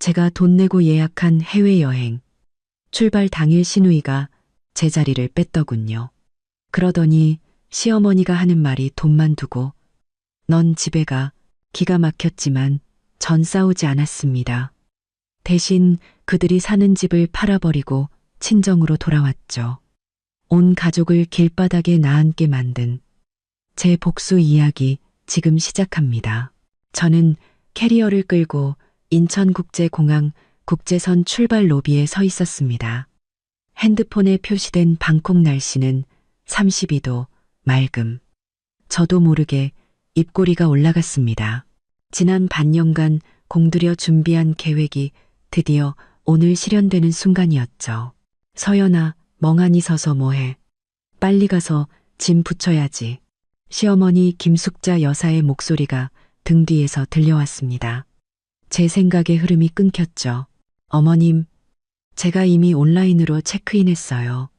제가 돈 내고 예약한 해외여행. 출발 당일 시누이가 제 자리를 뺐더군요. 그러더니 시어머니가 하는 말이 돈만 두고 넌 집에 가. 기가 막혔지만 전 싸우지 않았습니다. 대신 그들이 사는 집을 팔아버리고 친정으로 돌아왔죠. 온 가족을 길바닥에 나앉게 만든 제 복수 이야기 지금 시작합니다. 저는 캐리어를 끌고 인천국제공항 국제선 출발 로비에 서 있었습니다. 핸드폰에 표시된 방콕 날씨는 32도 맑음. 저도 모르게 입꼬리가 올라갔습니다. 지난 반년간 공들여 준비한 계획이 드디어 오늘 실현되는 순간이었죠. 서연아, 멍하니 서서 뭐해? 빨리 가서 짐 붙여야지. 시어머니 김숙자 여사의 목소리가 등 뒤에서 들려왔습니다. 제 생각의 흐름이 끊겼죠. 어머님, 제가 이미 온라인으로 체크인했어요.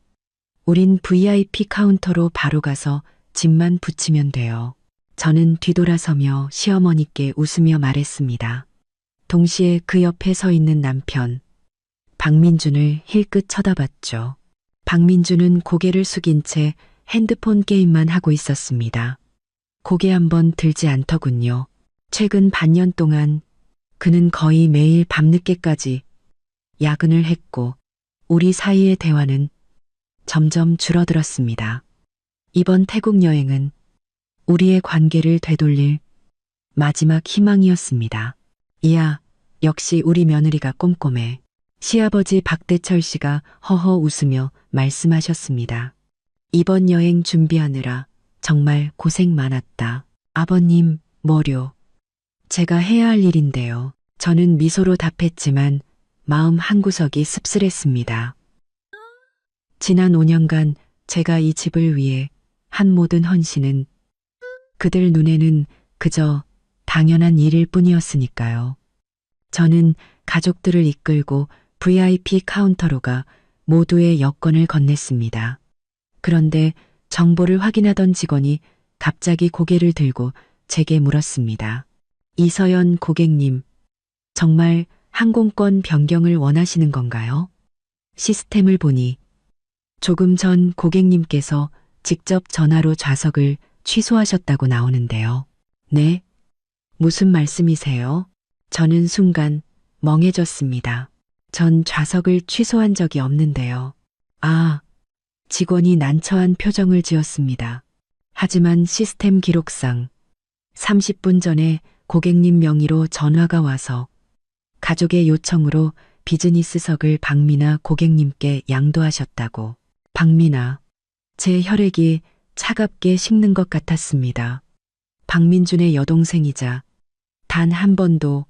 우린 VIP 카운터로 바로 가서 짐만 붙이면 돼요. 저는 뒤돌아서며 시어머니께 웃으며 말했습니다. 동시에 그 옆에 서 있는 남편, 박민준을 힐끗 쳐다봤죠. 박민준은 고개를 숙인 채 핸드폰 게임만 하고 있었습니다. 고개 한번 들지 않더군요. 최근 반년 동안 그는 거의 매일 밤늦게까지 야근을 했고 우리 사이의 대화는 점점 줄어들었습니다. 이번 태국 여행은 우리의 관계를 되돌릴 마지막 희망이었습니다. 이야, 역시 우리 며느리가 꼼꼼해. 시아버지 박대철 씨가 허허 웃으며 말씀하셨습니다. 이번 여행 준비하느라 정말 고생 많았다. 아버님, 뭐료? 제가 해야 할 일인데요. 저는 미소로 답했지만 마음 한구석이 씁쓸했습니다. 지난 5년간 제가 이 집을 위해 한 모든 헌신은 그들 눈에는 그저 당연한 일일 뿐이었으니까요. 저는 가족들을 이끌고 VIP 카운터로 가 모두의 여권을 건넸습니다. 그런데 정보를 확인하던 직원이 갑자기 고개를 들고 제게 물었습니다. 이서연 고객님, 정말 항공권 변경을 원하시는 건가요? 시스템을 보니 조금 전 고객님께서 직접 전화로 좌석을 취소하셨다고 나오는데요. 네? 무슨 말씀이세요? 저는 순간 멍해졌습니다. 전 좌석을 취소한 적이 없는데요. 아, 직원이 난처한 표정을 지었습니다. 하지만 시스템 기록상 30분 전에 고객님 명의로 전화가 와서 가족의 요청으로 비즈니스석을 박미나 고객님께 양도하셨다고. 박미나, 제 혈액이 차갑게 식는 것 같았습니다. 박민준의 여동생이자 단 한 번도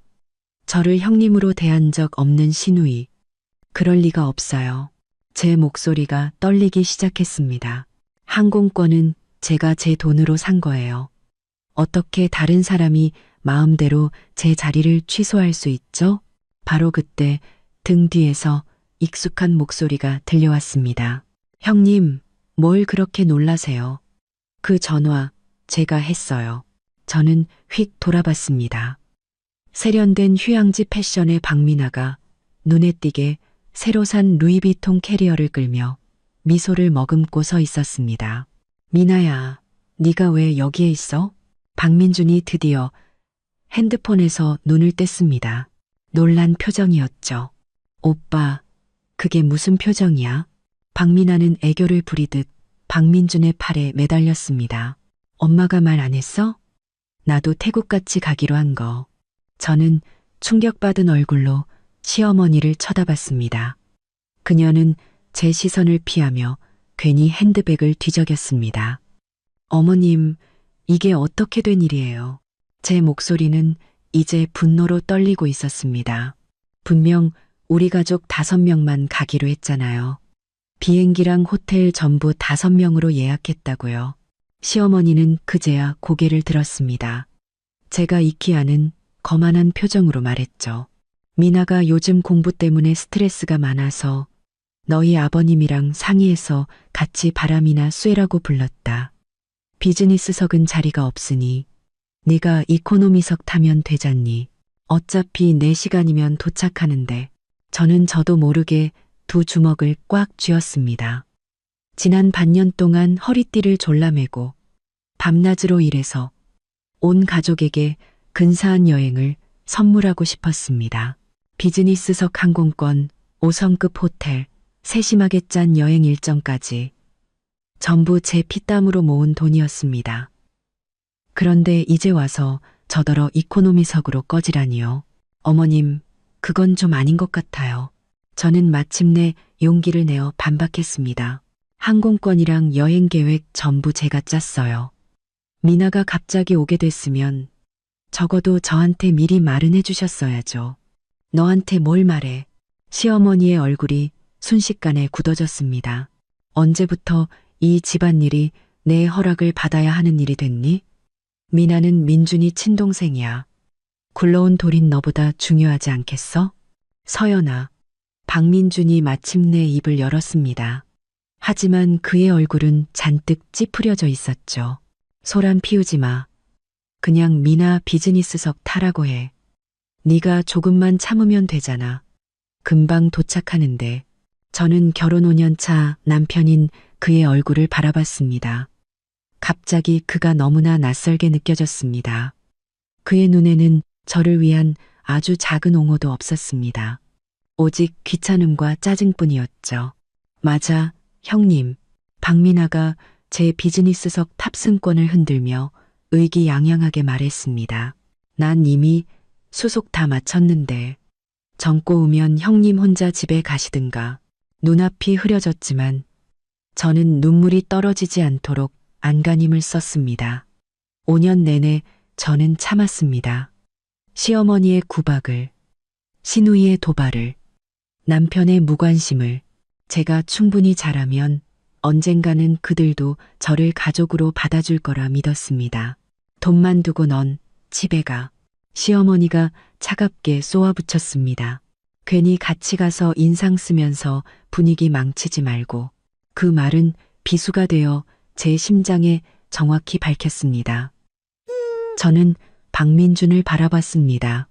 저를 형님으로 대한 적 없는 시누이. 그럴 리가 없어요. 제 목소리가 떨리기 시작했습니다. 항공권은 제가 제 돈으로 산 거예요. 어떻게 다른 사람이 마음대로 제 자리를 취소할 수 있죠? 바로 그때 등 뒤에서 익숙한 목소리가 들려왔습니다. 형님, 뭘 그렇게 놀라세요? 그 전화 제가 했어요. 저는 휙 돌아봤습니다. 세련된 휴양지 패션의 박미나가 눈에 띄게 새로 산 루이비통 캐리어를 끌며 미소를 머금고 서 있었습니다. 미나야, 네가 왜 여기에 있어? 박민준이 드디어 핸드폰에서 눈을 뗐습니다. 놀란 표정이었죠. 오빠, 그게 무슨 표정이야? 박미나는 애교를 부리듯 박민준의 팔에 매달렸습니다. 엄마가 말 안 했어? 나도 태국같이 가기로 한 거. 저는 충격받은 얼굴로 시어머니를 쳐다봤습니다. 그녀는 제 시선을 피하며 괜히 핸드백을 뒤적였습니다. 어머님, 이게 어떻게 된 일이에요? 제 목소리는 이제 분노로 떨리고 있었습니다. 분명 우리 가족 5명만 가기로 했잖아요. 비행기랑 호텔 전부 5명으로 예약했다고요. 시어머니는 그제야 고개를 들었습니다. 제가 익히 아는 거만한 표정으로 말했죠. 미나가 요즘 공부 때문에 스트레스가 많아서 너희 아버님이랑 상의해서 같이 바람이나 쐬라고 불렀다. 비즈니스석은 자리가 없으니 네가 이코노미석 타면 되잖니. 어차피 4시간이면 도착하는데 저도 모르게 두 주먹을 꽉 쥐었습니다. 지난 반년 동안 허리띠를 졸라매고 밤낮으로 일해서 온 가족에게 근사한 여행을 선물하고 싶었습니다. 비즈니스석 항공권, 5성급 호텔, 세심하게 짠 여행 일정까지 전부 제 피땀으로 모은 돈이었습니다. 그런데 이제 와서 저더러 이코노미석으로 꺼지라니요. 어머님, 그건 좀 아닌 것 같아요. 저는 마침내 용기를 내어 반박했습니다. 항공권이랑 여행 계획 전부 제가 짰어요. 미나가 갑자기 오게 됐으면 적어도 저한테 미리 말은 해주셨어야죠. 너한테 뭘 말해? 시어머니의 얼굴이 순식간에 굳어졌습니다. 언제부터 이 집안일이 내 허락을 받아야 하는 일이 됐니? 미나는 민준이 친동생이야. 굴러온 돌인 너보다 중요하지 않겠어? 서연아, 박민준이 마침내 입을 열었습니다. 하지만 그의 얼굴은 잔뜩 찌푸려져 있었죠. 소란 피우지 마. 그냥 미나 비즈니스석 타라고 해. 네가 조금만 참으면 되잖아. 금방 도착하는데. 저는 결혼 5년 차 남편인 그의 얼굴을 바라봤습니다. 갑자기 그가 너무나 낯설게 느껴졌습니다. 그의 눈에는 저를 위한 아주 작은 옹호도 없었습니다. 오직 귀찮음과 짜증뿐이었죠. 맞아, 형님. 박민아가 제 비즈니스석 탑승권을 흔들며 의기양양하게 말했습니다. 난 이미 수속 다 마쳤는데 젊고 오면 형님 혼자 집에 가시든가. 눈앞이 흐려졌지만 저는 눈물이 떨어지지 않도록 안간힘을 썼습니다. 5년 내내 저는 참았습니다. 시어머니의 구박을, 시누이의 도발을, 남편의 무관심을. 제가 충분히 잘하면 언젠가는 그들도 저를 가족으로 받아줄 거라 믿었습니다. 돈만 두고 넌 집에 가. 시어머니가 차갑게 쏘아붙였습니다. 괜히 같이 가서 인상 쓰면서 분위기 망치지 말고. 그 말은 비수가 되어 제 심장에 정확히 밝혔습니다. 저는 박민준을 바라봤습니다.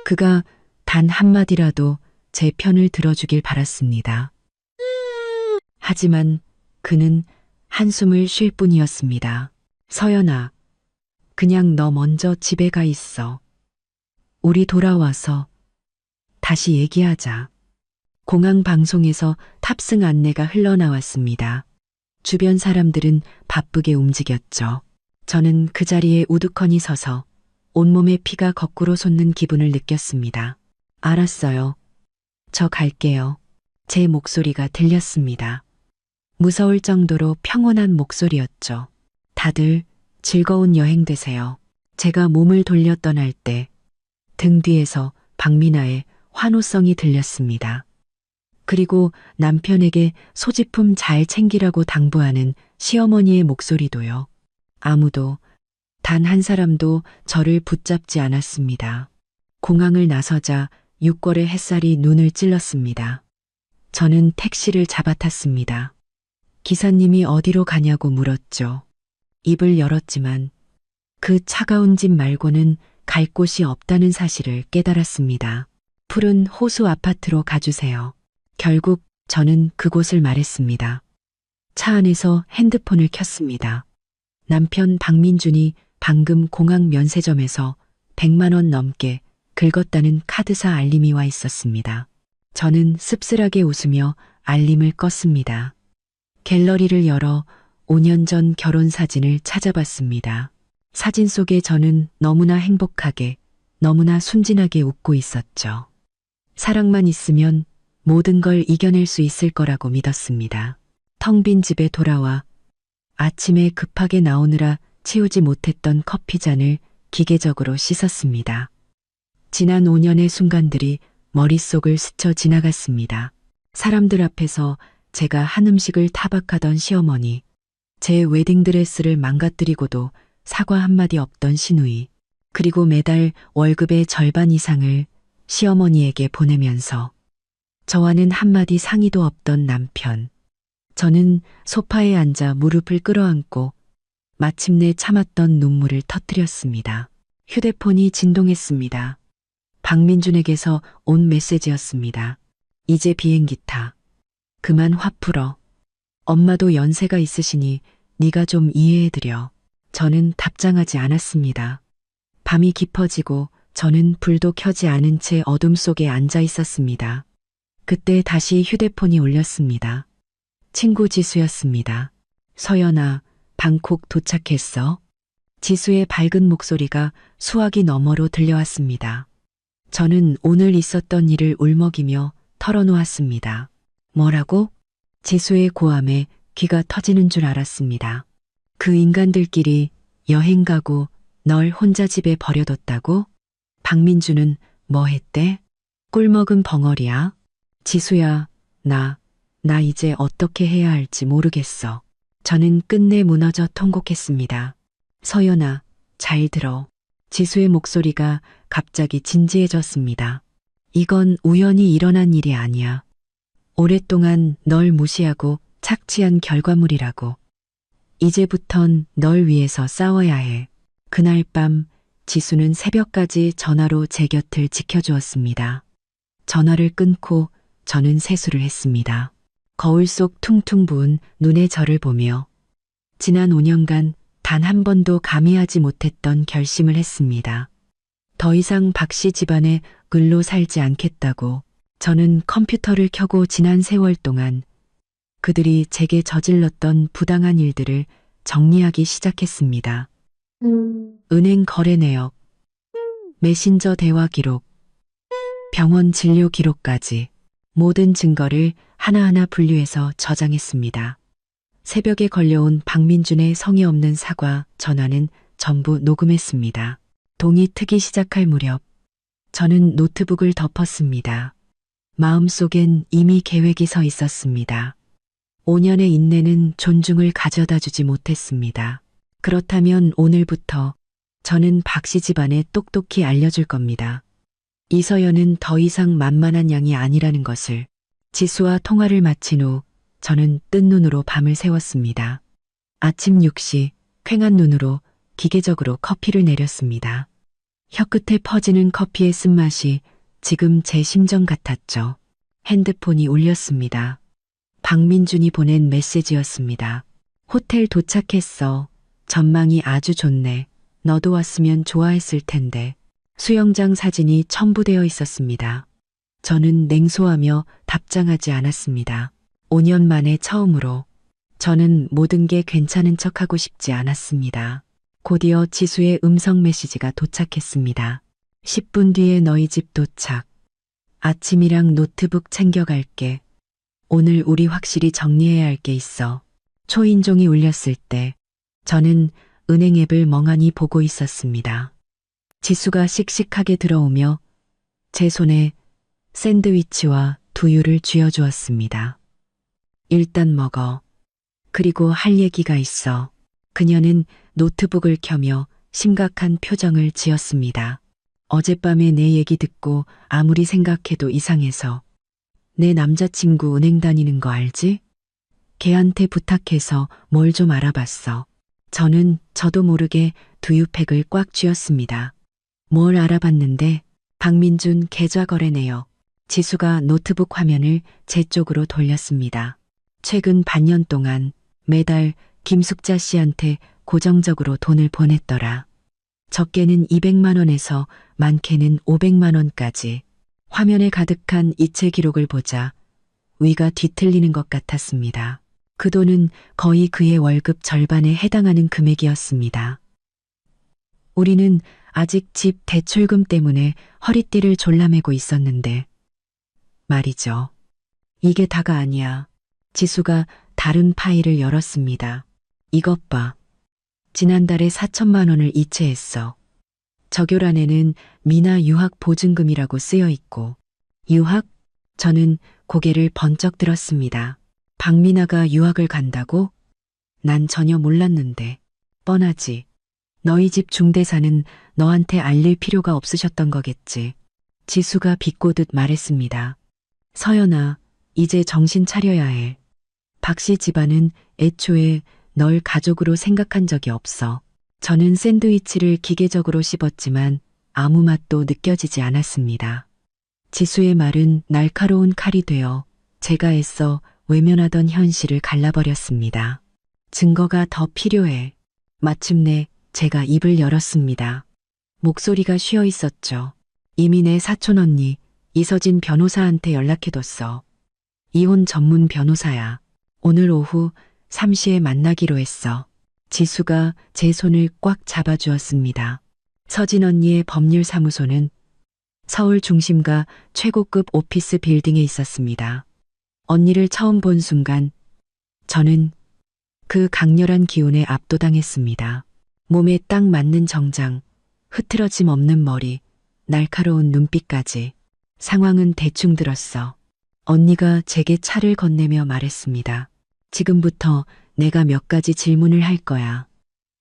그가 단 한마디라도 제 편을 들어주길 바랐습니다. 하지만 그는 한숨을 쉴 뿐이었습니다. 서연아, 그냥 너 먼저 집에 가 있어. 우리 돌아와서 다시 얘기하자. 공항 방송에서 탑승 안내가 흘러나왔습니다. 주변 사람들은 바쁘게 움직였죠. 저는 그 자리에 우두커니 서서 온몸에 피가 거꾸로 솟는 기분을 느꼈습니다. 알았어요. 저 갈게요. 제 목소리가 들렸습니다. 무서울 정도로 평온한 목소리였죠. 다들 즐거운 여행 되세요. 제가 몸을 돌려 떠날 때 등 뒤에서 박민아의 환호성이 들렸습니다. 그리고 남편에게 소지품 잘 챙기라고 당부하는 시어머니의 목소리도요. 아무도, 단 한 사람도 저를 붙잡지 않았습니다. 공항을 나서자 6월의 햇살이 눈을 찔렀습니다. 저는 택시를 잡아탔습니다. 기사님이 어디로 가냐고 물었죠. 입을 열었지만 그 차가운 집 말고는 갈 곳이 없다는 사실을 깨달았습니다. 푸른 호수 아파트로 가주세요. 결국 저는 그곳을 말했습니다. 차 안에서 핸드폰을 켰습니다. 남편 박민준이 방금 공항 면세점에서 100만 원 넘게 긁었다는 카드사 알림이 와 있었습니다. 저는 씁쓸하게 웃으며 알림을 껐습니다. 갤러리를 열어 5년 전 결혼 사진을 찾아봤습니다. 사진 속에 저는 너무나 행복하게, 너무나 순진하게 웃고 있었죠. 사랑만 있으면 모든 걸 이겨낼 수 있을 거라고 믿었습니다. 텅 빈 집에 돌아와 아침에 급하게 나오느라 치우지 못했던 커피잔을 기계적으로 씻었습니다. 지난 5년의 순간들이 머릿속을 스쳐 지나갔습니다. 사람들 앞에서 제가 한 음식을 타박하던 시어머니, 제 웨딩드레스를 망가뜨리고도 사과 한마디 없던 시누이, 그리고 매달 월급의 절반 이상을 시어머니에게 보내면서 저와는 한마디 상의도 없던 남편. 저는 소파에 앉아 무릎을 끌어안고 마침내 참았던 눈물을 터뜨렸습니다. 휴대폰이 진동했습니다. 박민준에게서 온 메시지였습니다. 이제 비행기 타. 그만 화 풀어. 엄마도 연세가 있으시니 네가 좀 이해해드려. 저는 답장하지 않았습니다. 밤이 깊어지고 저는 불도 켜지 않은 채 어둠 속에 앉아 있었습니다. 그때 다시 휴대폰이 울렸습니다. 친구 지수였습니다. 서연아, 방콕 도착했어? 지수의 밝은 목소리가 수화기 너머로 들려왔습니다. 저는 오늘 있었던 일을 울먹이며 털어놓았습니다. 뭐라고? 지수의 고함에 귀가 터지는 줄 알았습니다. 그 인간들끼리 여행 가고 널 혼자 집에 버려뒀다고? 박민주는 뭐 했대? 꿀먹은 벙어리야? 지수야, 나 이제 어떻게 해야 할지 모르겠어. 저는 끝내 무너져 통곡했습니다. 서연아, 잘 들어. 지수의 목소리가 갑자기 진지해졌습니다. 이건 우연히 일어난 일이 아니야. 오랫동안 널 무시하고 착취한 결과물이라고. 이제부턴 널 위해서 싸워야 해. 그날 밤 지수는 새벽까지 전화로 제 곁을 지켜주었습니다. 전화를 끊고 저는 세수를 했습니다. 거울 속 퉁퉁 부은 눈의 저를 보며 지난 5년간 단 한 번도 감히하지 못했던 결심을 했습니다. 더 이상 박씨 집안에 글로 살지 않겠다고. 저는 컴퓨터를 켜고 지난 세월 동안 그들이 제게 저질렀던 부당한 일들을 정리하기 시작했습니다. 은행 거래 내역, 메신저 대화 기록, 병원 진료 기록까지 모든 증거를 하나하나 분류해서 저장했습니다. 새벽에 걸려온 박민준의 성의 없는 사과 전화는 전부 녹음했습니다. 동이 트기 시작할 무렵 저는 노트북을 덮었습니다. 마음속엔 이미 계획이 서 있었습니다. 5년의 인내는 존중을 가져다 주지 못했습니다. 그렇다면 오늘부터 저는 박씨 집안에 똑똑히 알려줄 겁니다. 이서연은 더 이상 만만한 양이 아니라는 것을. 지수와 통화를 마친 후 저는 뜬 눈으로 밤을 새웠습니다. 아침 6시 퀭한 눈으로 기계적으로 커피를 내렸습니다. 혀끝에 퍼지는 커피의 쓴맛이 지금 제 심정 같았죠. 핸드폰이 울렸습니다. 박민준이 보낸 메시지였습니다. 호텔 도착했어. 전망이 아주 좋네. 너도 왔으면 좋아했을 텐데. 수영장 사진이 첨부되어 있었습니다. 저는 냉소하며 답장하지 않았습니다. 5년 만에 처음으로 저는 모든 게 괜찮은 척하고 싶지 않았습니다. 곧이어 지수의 음성 메시지가 도착했습니다. 10분 뒤에 너희 집 도착. 아침이랑 노트북 챙겨갈게. 오늘 우리 확실히 정리해야 할 게 있어. 초인종이 울렸을 때 저는 은행 앱을 멍하니 보고 있었습니다. 지수가 씩씩하게 들어오며 제 손에 샌드위치와 두유를 쥐어주었습니다. 일단 먹어. 그리고 할 얘기가 있어. 그녀는 노트북을 켜며 심각한 표정을 지었습니다. 어젯밤에 내 얘기 듣고 아무리 생각해도 이상해서. 내 남자친구 은행 다니는 거 알지? 걔한테 부탁해서 뭘 좀 알아봤어. 저는 저도 모르게 두유팩을 꽉 쥐었습니다. 뭘 알아봤는데? 박민준 계좌 거래 내역. 지수가 노트북 화면을 제 쪽으로 돌렸습니다. 최근 반년 동안 매달 김숙자 씨한테 고정적으로 돈을 보냈더라. 적게는 200만 원에서 많게는 500만 원까지. 화면에 가득한 이체 기록을 보자 위가 뒤틀리는 것 같았습니다. 그 돈은 거의 그의 월급 절반에 해당하는 금액이었습니다. 우리는 아직 집 대출금 때문에 허리띠를 졸라매고 있었는데 말이죠. 이게 다가 아니야. 지수가 다른 파일을 열었습니다. 이것 봐. 지난달에 4천만 원을 이체했어. 저교란에는 미나 유학 보증금이라고 쓰여 있고. 유학? 저는 고개를 번쩍 들었습니다. 박미나가 유학을 간다고? 난 전혀 몰랐는데. 뻔하지. 너희 집 중대사는 너한테 알릴 필요가 없으셨던 거겠지. 지수가 비꼬듯 말했습니다. 서연아, 이제 정신 차려야 해. 박씨 집안은 애초에 널 가족으로 생각한 적이 없어. 저는 샌드위치를 기계적으로 씹었지만 아무 맛도 느껴지지 않았습니다. 지수의 말은 날카로운 칼이 되어 제가 애써 외면하던 현실을 갈라버렸습니다. 증거가 더 필요해. 마침내 제가 입을 열었습니다. 목소리가 쉬어 있었죠. 이미 내 사촌 언니 이서진 변호사한테 연락해뒀어. 이혼 전문 변호사야. 오늘 오후 3시에 만나기로 했어. 지수가 제 손을 꽉 잡아주었습니다. 서진 언니의 법률사무소는 서울 중심가 최고급 오피스 빌딩에 있었습니다. 언니를 처음 본 순간 저는 그 강렬한 기운에 압도당했습니다. 몸에 딱 맞는 정장, 흐트러짐 없는 머리, 날카로운 눈빛까지. 상황은 대충 들었어. 언니가 제게 차를 건네며 말했습니다. 지금부터 내가 몇 가지 질문을 할 거야.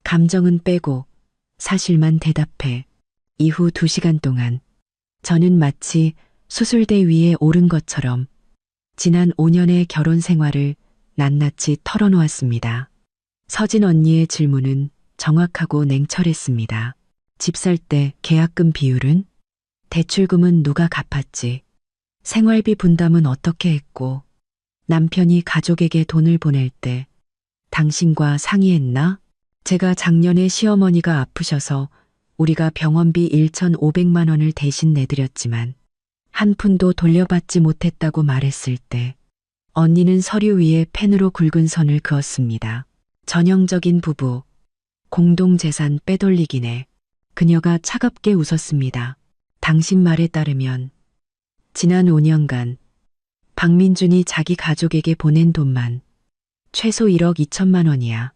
감정은 빼고 사실만 대답해. 이후 2시간 동안 저는 마치 수술대 위에 오른 것처럼 지난 5년의 결혼 생활을 낱낱이 털어놓았습니다. 서진 언니의 질문은 정확하고 냉철했습니다. 집 살 때 계약금 비율은? 대출금은 누가 갚았지? 생활비 분담은 어떻게 했고? 남편이 가족에게 돈을 보낼 때 당신과 상의했나? 제가 작년에 시어머니가 아프셔서 우리가 병원비 1,500만 원을 대신 내드렸지만 한 푼도 돌려받지 못했다고 말했을 때 언니는 서류 위에 펜으로 굵은 선을 그었습니다. 전형적인 부부, 공동재산 빼돌리기네. 그녀가 차갑게 웃었습니다. 당신 말에 따르면 지난 5년간 박민준이 자기 가족에게 보낸 돈만 최소 1억 2천만 원이야.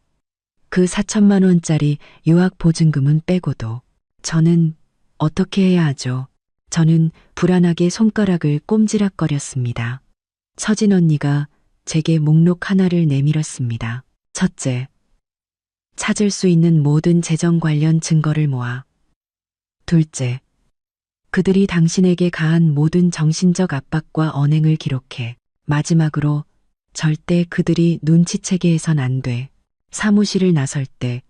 그 4천만 원짜리 유학 보증금은 빼고도. 저는 어떻게 해야 하죠? 저는 불안하게 손가락을 꼼지락거렸습니다. 서진 언니가 제게 목록 하나를 내밀었습니다. 첫째, 찾을 수 있는 모든 재정 관련 증거를 모아. 둘째, 그들이 당신에게 가한 모든 정신적 압박과 언행을 기록해. 마지막으로 절대 그들이 눈치채게 해선 안 돼. 사무실을 나설 때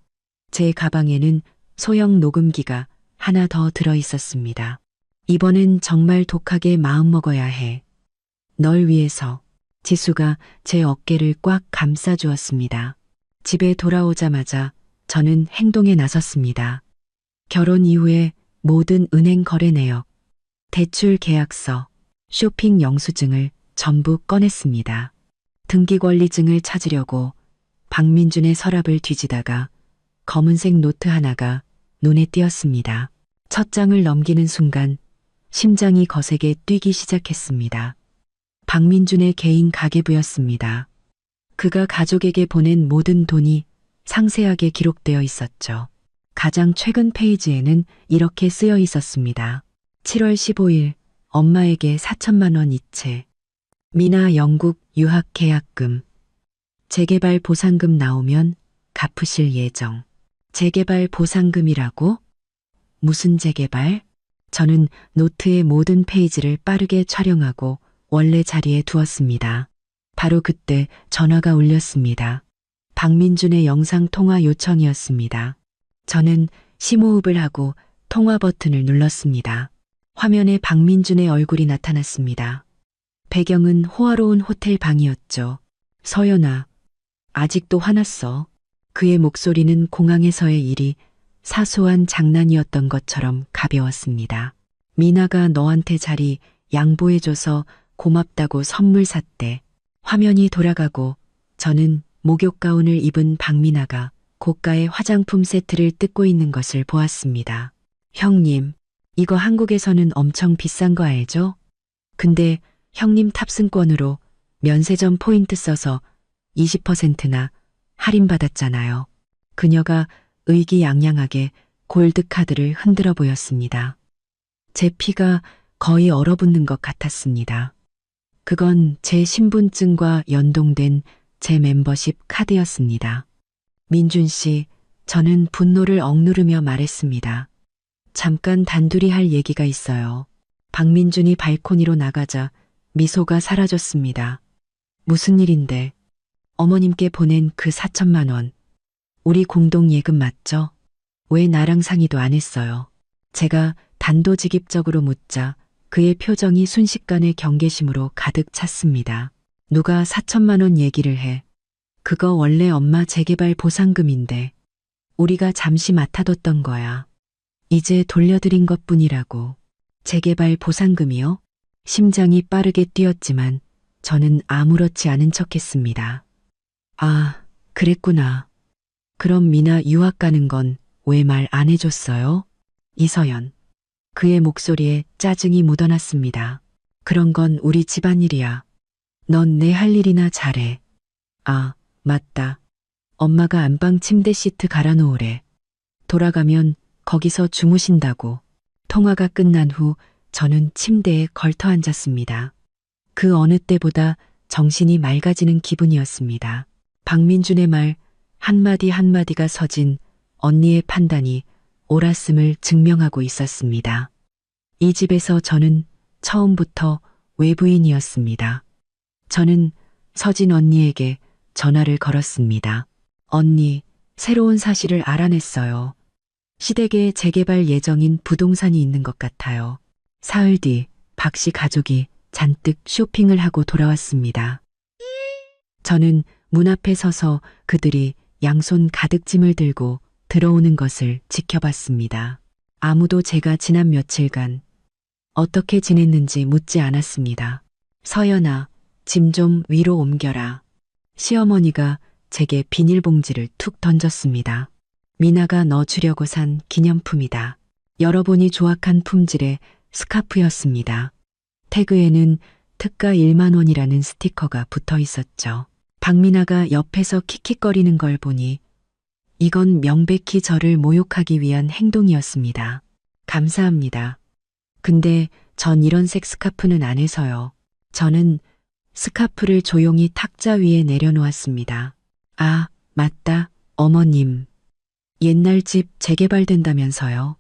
제 가방에는 소형 녹음기가 하나 더 들어 있었습니다. 이번엔 정말 독하게 마음먹어야 해. 널 위해서. 지수가 제 어깨를 꽉 감싸주었습니다. 집에 돌아오자마자 저는 행동에 나섰습니다. 결혼 이후에 모든 은행 거래 내역, 대출 계약서, 쇼핑 영수증을 전부 꺼냈습니다. 등기권리증을 찾으려고 박민준의 서랍을 뒤지다가 검은색 노트 하나가 눈에 띄었습니다. 첫 장을 넘기는 순간 심장이 거세게 뛰기 시작했습니다. 박민준의 개인 가계부였습니다. 그가 가족에게 보낸 모든 돈이 상세하게 기록되어 있었죠. 가장 최근 페이지에는 이렇게 쓰여 있었습니다. 7월 15일 엄마에게 4천만 원 이체. 미나 영국 유학 계약금. 재개발 보상금 나오면 갚으실 예정. 재개발 보상금이라고? 무슨 재개발? 저는 노트의 모든 페이지를 빠르게 촬영하고 원래 자리에 두었습니다. 바로 그때 전화가 울렸습니다. 박민준의 영상통화 요청이었습니다. 저는 심호흡을 하고 통화 버튼을 눌렀습니다. 화면에 박민준의 얼굴이 나타났습니다. 배경은 호화로운 호텔 방이었죠. 서연아, 아직도 화났어. 그의 목소리는 공항에서의 일이 사소한 장난이었던 것처럼 가벼웠습니다. 미나가 너한테 자리 양보해줘서 고맙다고 선물 샀대. 화면이 돌아가고 저는 목욕 가운을 입은 박미나가 고가의 화장품 세트를 뜯고 있는 것을 보았습니다. 형님, 이거 한국에서는 엄청 비싼 거 알죠? 근데 형님 탑승권으로 면세점 포인트 써서 20%나 할인받았잖아요. 그녀가 의기양양하게 골드카드를 흔들어 보였습니다. 제 피가 거의 얼어붙는 것 같았습니다. 그건 제 신분증과 연동된 제 멤버십 카드였습니다. 민준 씨, 저는 분노를 억누르며 말했습니다. 잠깐 단둘이 할 얘기가 있어요. 박민준이 발코니로 나가자 미소가 사라졌습니다. 무슨 일인데? 어머님께 보낸 그 4천만 원. 우리 공동 예금 맞죠? 왜 나랑 상의도 안 했어요? 제가 단도직입적으로 묻자 그의 표정이 순식간에 경계심으로 가득 찼습니다. 누가 4천만 원 얘기를 해. 그거 원래 엄마 재개발 보상금인데 우리가 잠시 맡아뒀던 거야. 이제 돌려드린 것뿐이라고. 재개발 보상금이요? 심장이 빠르게 뛰었지만 저는 아무렇지 않은 척했습니다. 아, 그랬구나. 그럼 미나 유학 가는 건 왜 말 안 해줬어요? 이서연. 그의 목소리에 짜증이 묻어났습니다. 그런 건 우리 집안일이야. 넌 내 할 일이나 잘해. 아, 맞다. 엄마가 안방 침대 시트 갈아놓으래. 돌아가면 거기서 주무신다고. 통화가 끝난 후 저는 침대에 걸터 앉았습니다. 그 어느 때보다 정신이 맑아지는 기분이었습니다. 박민준의 말 한마디 한마디가 서진 언니의 판단이 옳았음을 증명하고 있었습니다. 이 집에서 저는 처음부터 외부인이었습니다. 저는 서진 언니에게 전화를 걸었습니다. 언니, 새로운 사실을 알아냈어요. 시댁에 재개발 예정인 부동산이 있는 것 같아요. 사흘 뒤 박 씨 가족이 잔뜩 쇼핑을 하고 돌아왔습니다. 저는 문 앞에 서서 그들이 양손 가득 짐을 들고 들어오는 것을 지켜봤습니다. 아무도 제가 지난 며칠간 어떻게 지냈는지 묻지 않았습니다. 서연아, 짐 좀 위로 옮겨라. 시어머니가 제게 비닐봉지를 툭 던졌습니다. 미나가 너 주려고 산 기념품이다. 여러분이 조악한 품질의 스카프였습니다. 태그에는 특가 1만 원이라는 스티커가 붙어 있었죠. 박미나가 옆에서 킥킥거리는 걸 보니 이건 명백히 저를 모욕하기 위한 행동이었습니다. 감사합니다. 근데 전 이런 색 스카프는 안 해서요. 저는 스카프를 조용히 탁자 위에 내려놓았습니다. 아, 맞다, 어머님. 옛날 집 재개발된다면서요.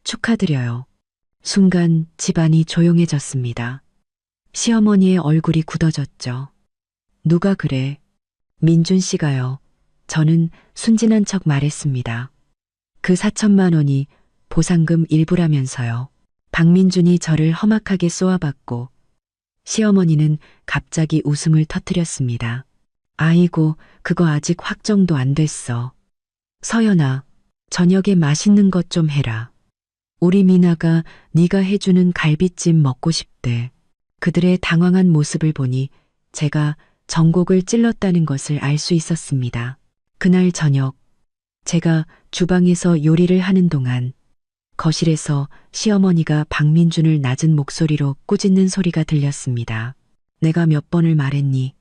축하드려요. 순간 집안이 조용해졌습니다. 시어머니의 얼굴이 굳어졌죠. 누가 그래? 민준 씨가요. 저는 순진한 척 말했습니다. 그 4천만 원이 보상금 일부라면서요. 박민준이 저를 험악하게 쏘아봤고 시어머니는 갑자기 웃음을 터뜨렸습니다. 아이고, 그거 아직 확정도 안 됐어. 서연아, 저녁에 맛있는 것 좀 해라. 우리 미나가 네가 해주는 갈비찜 먹고 싶대. 그들의 당황한 모습을 보니 제가 전곡을 찔렀다는 것을 알 수 있었습니다. 그날 저녁, 제가 주방에서 요리를 하는 동안 거실에서 시어머니가 박민준을 낮은 목소리로 꾸짖는 소리가 들렸습니다. 내가 몇 번을 말했니?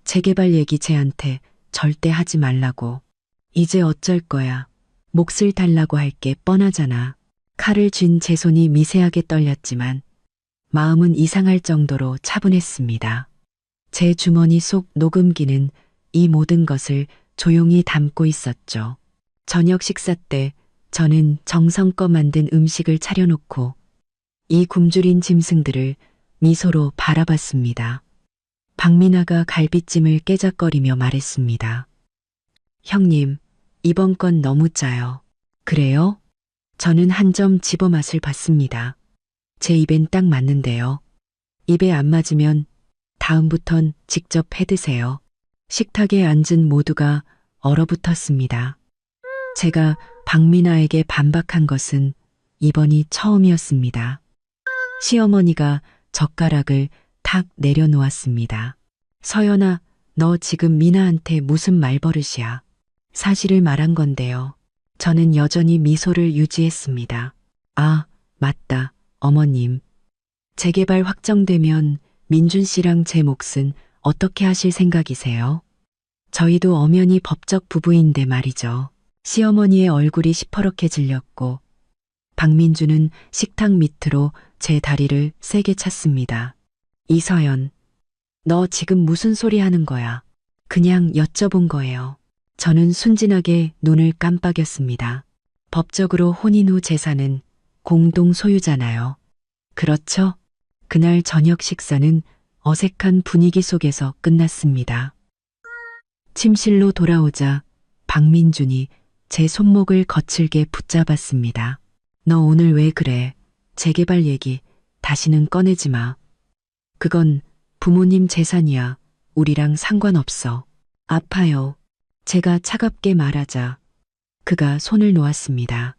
재개발 얘기 쟤한테 절대 하지 말라고. 이제 어쩔 거야. 몫을 달라고 할 게 뻔하잖아. 칼을 쥔 제 손이 미세하게 떨렸지만 마음은 이상할 정도로 차분했습니다. 제 주머니 속 녹음기는 이 모든 것을 조용히 담고 있었죠. 저녁 식사 때 저는 정성껏 만든 음식을 차려놓고 이 굶주린 짐승들을 미소로 바라봤습니다. 박미나가 갈비찜을 깨작거리며 말했습니다. 형님, 이번 건 너무 짜요. 그래요? 저는 한 점 집어 맛을 봤습니다. 제 입엔 딱 맞는데요. 입에 안 맞으면 다음부턴 직접 해 드세요. 식탁에 앉은 모두가 얼어붙었습니다. 제가 박미나에게 반박한 것은 이번이 처음이었습니다. 시어머니가 젓가락을 탁 내려놓았습니다. 서연아, 너 지금 미나한테 무슨 말버릇이야? 사실을 말한 건데요. 저는 여전히 미소를 유지했습니다. 아, 맞다, 어머님. 재개발 확정되면 민준 씨랑 제 몫은 어떻게 하실 생각이세요? 저희도 엄연히 법적 부부인데 말이죠. 시어머니의 얼굴이 시퍼렇게 질렸고 박민준은 식탁 밑으로 제 다리를 세게 찼습니다. 이서연, 너 지금 무슨 소리 하는 거야? 그냥 여쭤본 거예요. 저는 순진하게 눈을 깜빡였습니다. 법적으로 혼인 후 재산은 공동 소유잖아요. 그렇죠? 그날 저녁 식사는 어색한 분위기 속에서 끝났습니다. 침실로 돌아오자 박민준이 제 손목을 거칠게 붙잡았습니다. 너 오늘 왜 그래? 재개발 얘기 다시는 꺼내지 마. 그건 부모님 재산이야. 우리랑 상관없어. 아파요. 제가 차갑게 말하자 그가 손을 놓았습니다.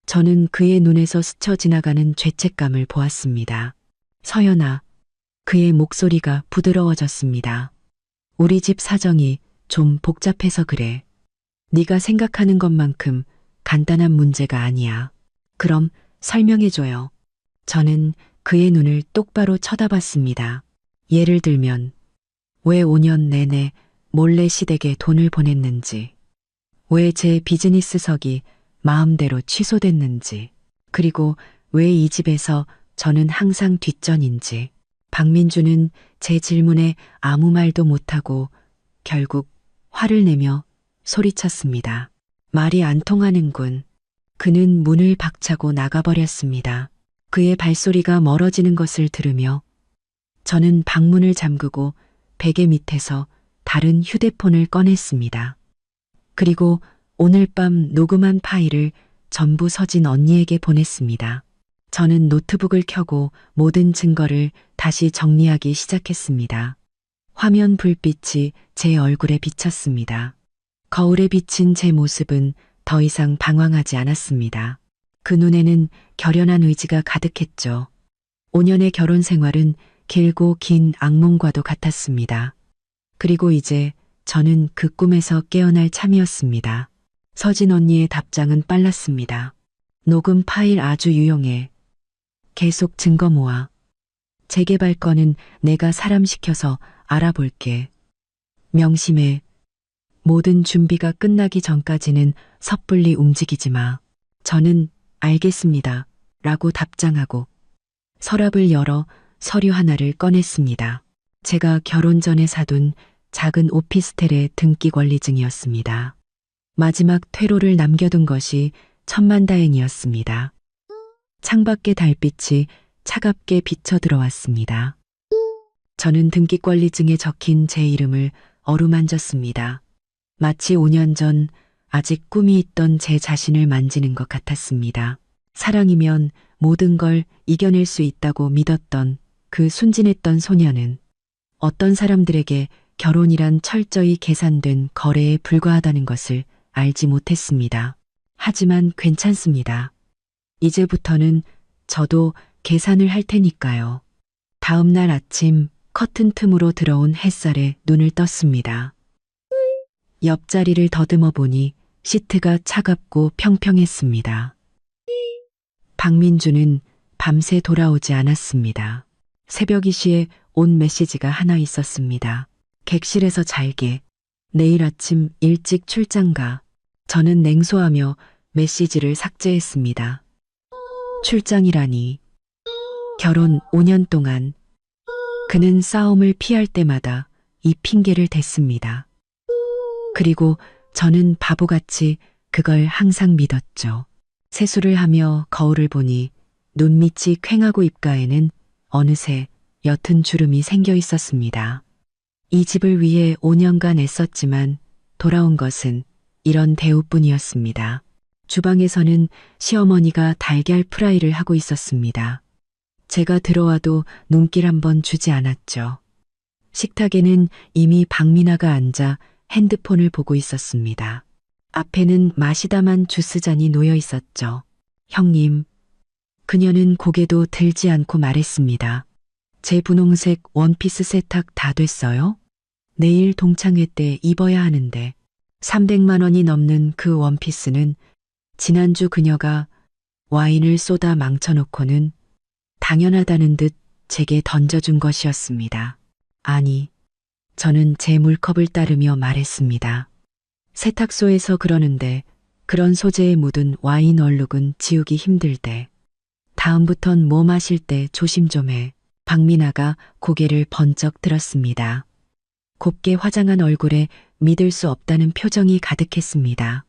저는 그의 눈에서 스쳐 지나가는 죄책감을 보았습니다. 서연아, 그의 목소리가 부드러워졌습니다. 우리 집 사정이 좀 복잡해서 그래. 네가 생각하는 것만큼 간단한 문제가 아니야. 그럼 설명해줘요. 저는 그의 눈을 똑바로 쳐다봤습니다. 예를 들면 왜 5년 내내 몰래 시댁에 돈을 보냈는지, 왜 제 비즈니스석이 마음대로 취소됐는지, 그리고 왜 이 집에서 저는 항상 뒷전인지. 박민주는 제 질문에 아무 말도 못하고 결국 화를 내며 소리쳤습니다. 말이 안 통하는군. 그는 문을 박차고 나가버렸습니다. 그의 발소리가 멀어지는 것을 들으며 저는 방문을 잠그고 베개 밑에서 다른 휴대폰을 꺼냈습니다. 그리고 오늘 밤 녹음한 파일을 전부 서진 언니에게 보냈습니다. 저는 노트북을 켜고 모든 증거를 다시 정리하기 시작했습니다. 화면 불빛이 제 얼굴에 비쳤습니다. 거울에 비친 제 모습은 더 이상 방황하지 않았습니다. 그 눈에는 결연한 의지가 가득했죠. 5년의 결혼 생활은 길고 긴 악몽과도 같았습니다. 그리고 이제 저는 그 꿈에서 깨어날 참이었습니다. 서진 언니의 답장은 빨랐습니다. 녹음 파일 아주 유용해. 계속 증거 모아. 재개발 건은 내가 사람 시켜서 알아볼게. 명심해. 모든 준비가 끝나기 전까지는 섣불리 움직이지 마. 저는 알겠습니다. 라고 답장하고 서랍을 열어 서류 하나를 꺼냈습니다. 제가 결혼 전에 사둔 작은 오피스텔의 등기 권리증이었습니다. 마지막 퇴로를 남겨둔 것이 천만다행이었습니다. 창밖의 달빛이 차갑게 비쳐 들어왔습니다. 저는 등기 권리증에 적힌 제 이름을 어루만졌습니다. 마치 5년 전 아직 꿈이 있던 제 자신을 만지는 것 같았습니다. 사랑이면 모든 걸 이겨낼 수 있다고 믿었던 그 순진했던 소녀는 어떤 사람들에게 결혼이란 철저히 계산된 거래에 불과하다는 것을 알지 못했습니다. 하지만 괜찮습니다. 이제부터는 저도 계산을 할 테니까요. 다음 날 아침 커튼 틈으로 들어온 햇살에 눈을 떴습니다. 옆자리를 더듬어 보니 시트가 차갑고 평평했습니다. 박민주는 밤새 돌아오지 않았습니다. 새벽 2시에 온 메시지가 하나 있었습니다. 객실에서 잘게. 내일 아침 일찍 출장 가. 저는 냉소하며 메시지를 삭제했습니다. 출장이라니. 결혼 5년 동안 그는 싸움을 피할 때마다 이 핑계를 댔습니다. 그리고 저는 바보같이 그걸 항상 믿었죠. 세수를 하며 거울을 보니 눈밑이 퀭하고 입가에는 어느새 옅은 주름이 생겨 있었습니다. 이 집을 위해 5년간 애썼지만 돌아온 것은 이런 대우뿐이었습니다. 주방에서는 시어머니가 달걀 프라이를 하고 있었습니다. 제가 들어와도 눈길 한번 주지 않았죠. 식탁에는 이미 박민아가 앉아 핸드폰을 보고 있었습니다. 앞에는 마시다만 주스잔이 놓여 있었죠. 형님. 그녀는 고개도 들지 않고 말했습니다. 제 분홍색 원피스 세탁 다 됐어요? 내일 동창회 때 입어야 하는데 300만 원이 넘는 그 원피스는 지난주 그녀가 와인을 쏟아 망쳐놓고는 당연하다는 듯 제게 던져준 것이었습니다. 아니, 저는 제 물컵을 따르며 말했습니다. 세탁소에서 그러는데 그런 소재에 묻은 와인 얼룩은 지우기 힘들대. 다음부턴 뭐 마실 때 조심 좀 해. 박민아가 고개를 번쩍 들었습니다. 곱게 화장한 얼굴에 믿을 수 없다는 표정이 가득했습니다.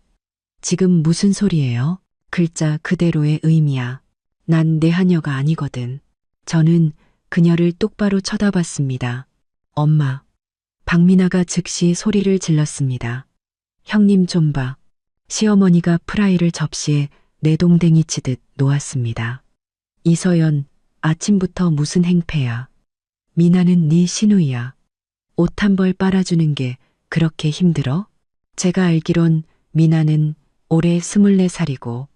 지금 무슨 소리예요? 글자 그대로의 의미야. 난 내 하녀가 아니거든. 저는 그녀를 똑바로 쳐다봤습니다. 엄마. 박민아가 즉시 소리를 질렀습니다. 형님 좀 봐. 시어머니가 프라이를 접시에 내동댕이 치듯 놓았습니다. 이서연, 아침부터 무슨 행패야. 미나는 네 시누이야. 옷 한 벌 빨아주는 게 그렇게 힘들어? 제가 알기론 미나는 올해 24살이고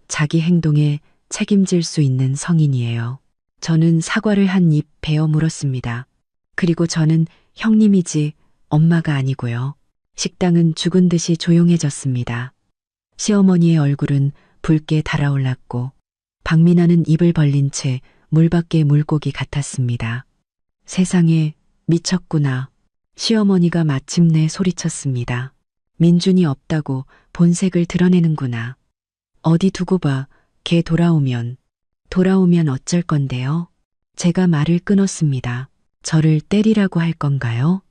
자기 행동에 책임질 수 있는 성인이에요. 저는 사과를 한 입 베어 물었습니다. 그리고 저는 형님이지 엄마가 아니고요. 식당은 죽은 듯이 조용해졌습니다. 시어머니의 얼굴은 붉게 달아올랐고 박미나는 입을 벌린 채 물밖에 물고기 같았습니다. 세상에 미쳤구나. 시어머니가 마침내 소리쳤습니다. 민준이 없다고 본색을 드러내는구나. 어디 두고 봐. 걔 돌아오면 어쩔 건데요? 제가 말을 끊었습니다. 저를 때리라고 할 건가요?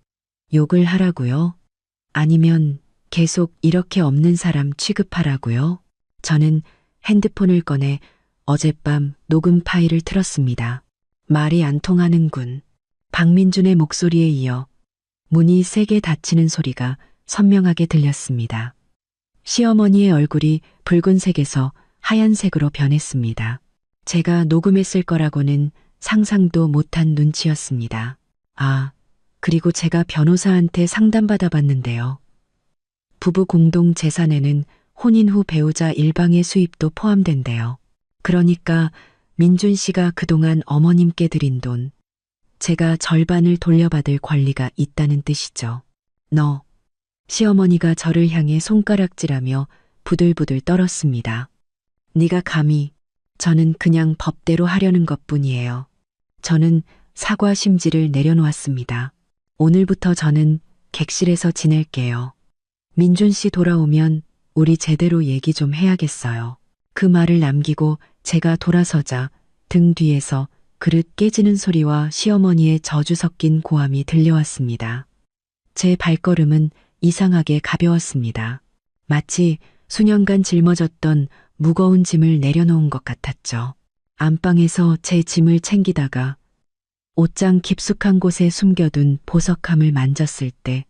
욕을 하라고요? 아니면 계속 이렇게 없는 사람 취급하라고요? 저는 핸드폰을 꺼내 어젯밤 녹음 파일을 틀었습니다. 말이 안 통하는군. 박민준의 목소리에 이어 문이 세게 닫히는 소리가 선명하게 들렸습니다. 시어머니의 얼굴이 붉은색에서 하얀색으로 변했습니다. 제가 녹음했을 거라고는 상상도 못한 눈치였습니다. 아, 그리고 제가 변호사한테 상담받아 봤는데요. 부부 공동 재산에는 혼인 후 배우자 일방의 수입도 포함된대요. 그러니까 민준 씨가 그동안 어머님께 드린 돈, 제가 절반을 돌려받을 권리가 있다는 뜻이죠. 너, 시어머니가 저를 향해 손가락질하며 부들부들 떨었습니다. 네가 감히, 저는 그냥 법대로 하려는 것뿐이에요. 저는 사과 심지를 내려놓았습니다. 오늘부터 저는 객실에서 지낼게요. 민준 씨 돌아오면 우리 제대로 얘기 좀 해야겠어요. 그 말을 남기고 제가 돌아서자 등 뒤에서 그릇 깨지는 소리와 시어머니의 저주 섞인 고함이 들려왔습니다. 제 발걸음은 이상하게 가벼웠습니다. 마치 수년간 짊어졌던 무거운 짐을 내려놓은 것 같았죠. 안방에서 제 짐을 챙기다가 옷장 깊숙한 곳에 숨겨둔 보석함을 만졌을 때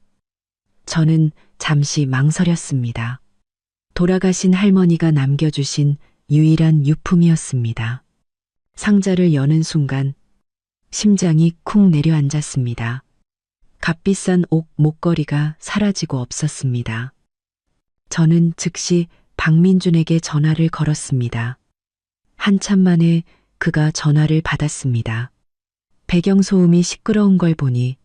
저는 잠시 망설였습니다. 돌아가신 할머니가 남겨주신 유일한 유품이었습니다. 상자를 여는 순간 심장이 쿵 내려앉았습니다. 값비싼 옥 목걸이가 사라지고 없었습니다. 저는 즉시 박민준에게 전화를 걸었습니다. 한참 만에 그가 전화를 받았습니다. 배경소음이 시끄러운 걸 보니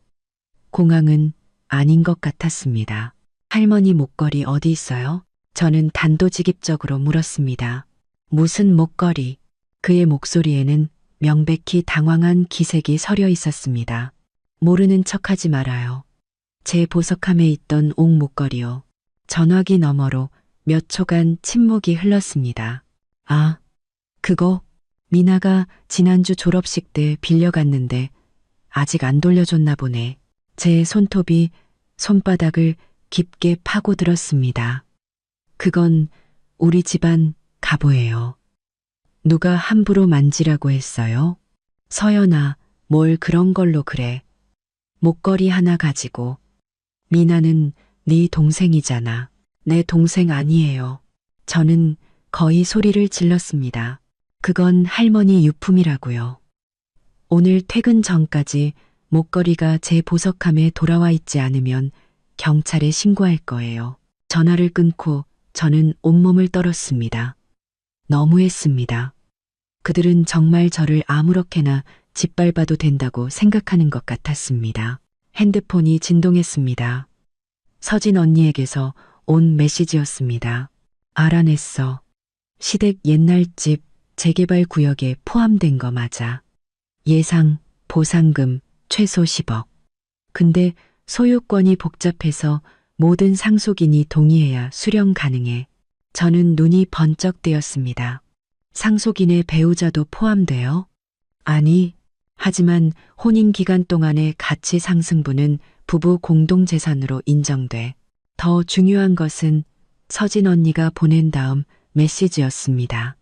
공항은 아닌 것 같았습니다. 할머니 목걸이 어디 있어요? 저는 단도직입적으로 물었습니다. 무슨 목걸이? 그의 목소리에는 명백히 당황한 기색이 서려 있었습니다. 모르는 척하지 말아요. 제 보석함에 있던 옥 목걸이요. 전화기 너머로 몇 초간 침묵이 흘렀습니다. 아, 그거 미나가 지난주 졸업식 때 빌려갔는데 아직 안 돌려줬나 보네. 제 손톱이 손바닥을 깊게 파고들었습니다. 그건 우리 집안 갑오예요. 누가 함부로 만지라고 했어요? 서연아, 뭘 그런 걸로 그래. 목걸이 하나 가지고. 미나는 네 동생이잖아. 내 동생 아니에요. 저는 거의 소리를 질렀습니다. 그건 할머니 유품이라고요. 오늘 퇴근 전까지 목걸이가 제 보석함에 돌아와 있지 않으면 경찰에 신고할 거예요. 전화를 끊고 저는 온몸을 떨었습니다. 너무했습니다. 그들은 정말 저를 아무렇게나 짓밟아도 된다고 생각하는 것 같았습니다. 핸드폰이 진동했습니다. 서진 언니에게서 온 메시지였습니다. 알아냈어. 시댁 옛날 집 재개발 구역에 포함된 거 맞아. 예상, 보상금 최소 10억. 근데 소유권이 복잡해서 모든 상속인이 동의해야 수령 가능해. 저는 눈이 번쩍 뜨였습니다. 상속인의 배우자도 포함돼요? 아니, 하지만 혼인 기간 동안의 가치 상승분은 부부 공동재산으로 인정돼. 더 중요한 것은 서진 언니가 보낸 다음 메시지였습니다.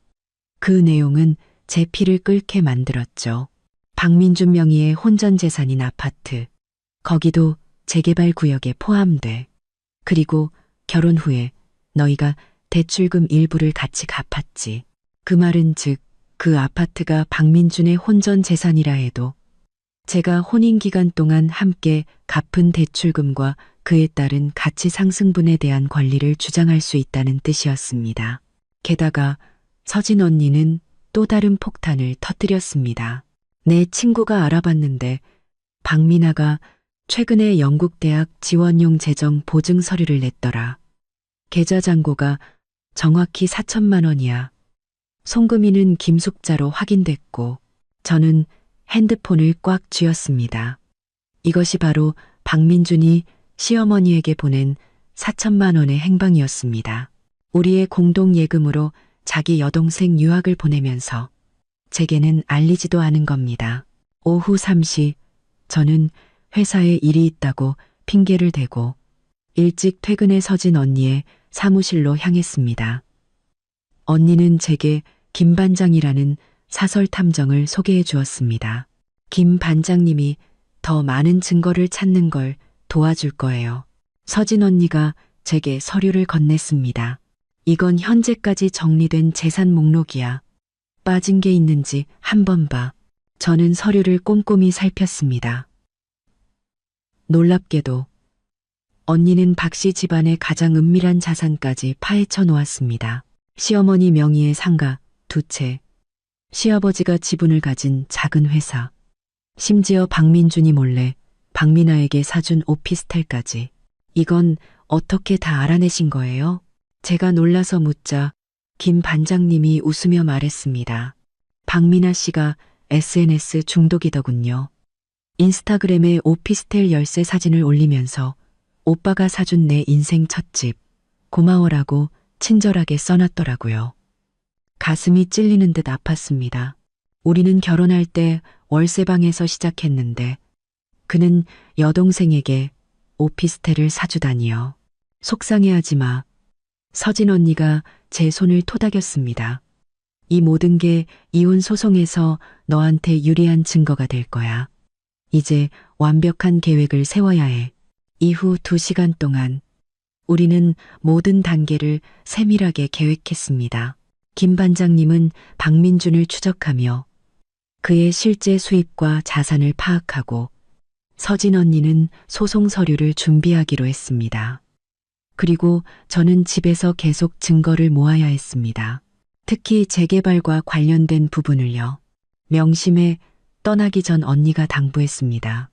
그 내용은 제 피를 끓게 만들었죠. 박민준 명의의 혼전재산인 아파트, 거기도 재개발 구역에 포함돼. 그리고 결혼 후에 너희가 대출금 일부를 같이 갚았지. 그 말은 즉 그 아파트가 박민준의 혼전 재산이라 해도 제가 혼인 기간 동안 함께 갚은 대출금과 그에 따른 가치 상승분에 대한 권리를 주장할 수 있다는 뜻이었습니다. 게다가 서진 언니는 또 다른 폭탄을 터뜨렸습니다. 내 친구가 알아봤는데 박민아가 최근에 영국 대학 지원용 재정 보증 서류를 냈더라. 계좌 잔고가 정확히 4천만 원이야. 송금인은 김숙자로 확인됐고 저는 핸드폰을 꽉 쥐었습니다. 이것이 바로 박민준이 시어머니에게 보낸 4천만 원의 행방이었습니다. 우리의 공동 예금으로 자기 여동생 유학을 보내면서 제게는 알리지도 않은 겁니다. 오후 3시 저는 회사에 일이 있다고 핑계를 대고 일찍 퇴근해 서진 언니의 사무실로 향했습니다. 언니는 제게 김 반장이라는 사설 탐정을 소개해 주었습니다. 김 반장님이 더 많은 증거를 찾는 걸 도와줄 거예요. 서진 언니가 제게 서류를 건넸습니다. 이건 현재까지 정리된 재산 목록이야. 빠진 게 있는지 한번 봐. 저는 서류를 꼼꼼히 살폈습니다. 놀랍게도 언니는 박씨 집안의 가장 은밀한 자산까지 파헤쳐 놓았습니다. 시어머니 명의의 상가 2채, 시아버지가 지분을 가진 작은 회사, 심지어 박민준이 몰래 박민아에게 사준 오피스텔까지. 이건 어떻게 다 알아내신 거예요? 제가 놀라서 묻자 김 반장님이 웃으며 말했습니다. 박민아 씨가 SNS 중독이더군요. 인스타그램에 오피스텔 열쇠 사진을 올리면서 오빠가 사준 내 인생 첫집, 고마워라고 친절하게 써놨더라고요. 가슴이 찔리는 듯 아팠습니다. 우리는 결혼할 때 월세방에서 시작했는데 그는 여동생에게 오피스텔을 사주다니요. 속상해하지 마. 서진 언니가 제 손을 토닥였습니다. 이 모든 게 이혼 소송에서 너한테 유리한 증거가 될 거야. 이제 완벽한 계획을 세워야 해. 이후 2시간 동안 우리는 모든 단계를 세밀하게 계획했습니다. 김 반장님은 박민준을 추적하며 그의 실제 수입과 자산을 파악하고 서진 언니는 소송 서류를 준비하기로 했습니다. 그리고 저는 집에서 계속 증거를 모아야 했습니다. 특히 재개발과 관련된 부분을요. 명심해 떠나기 전 언니가 당부했습니다.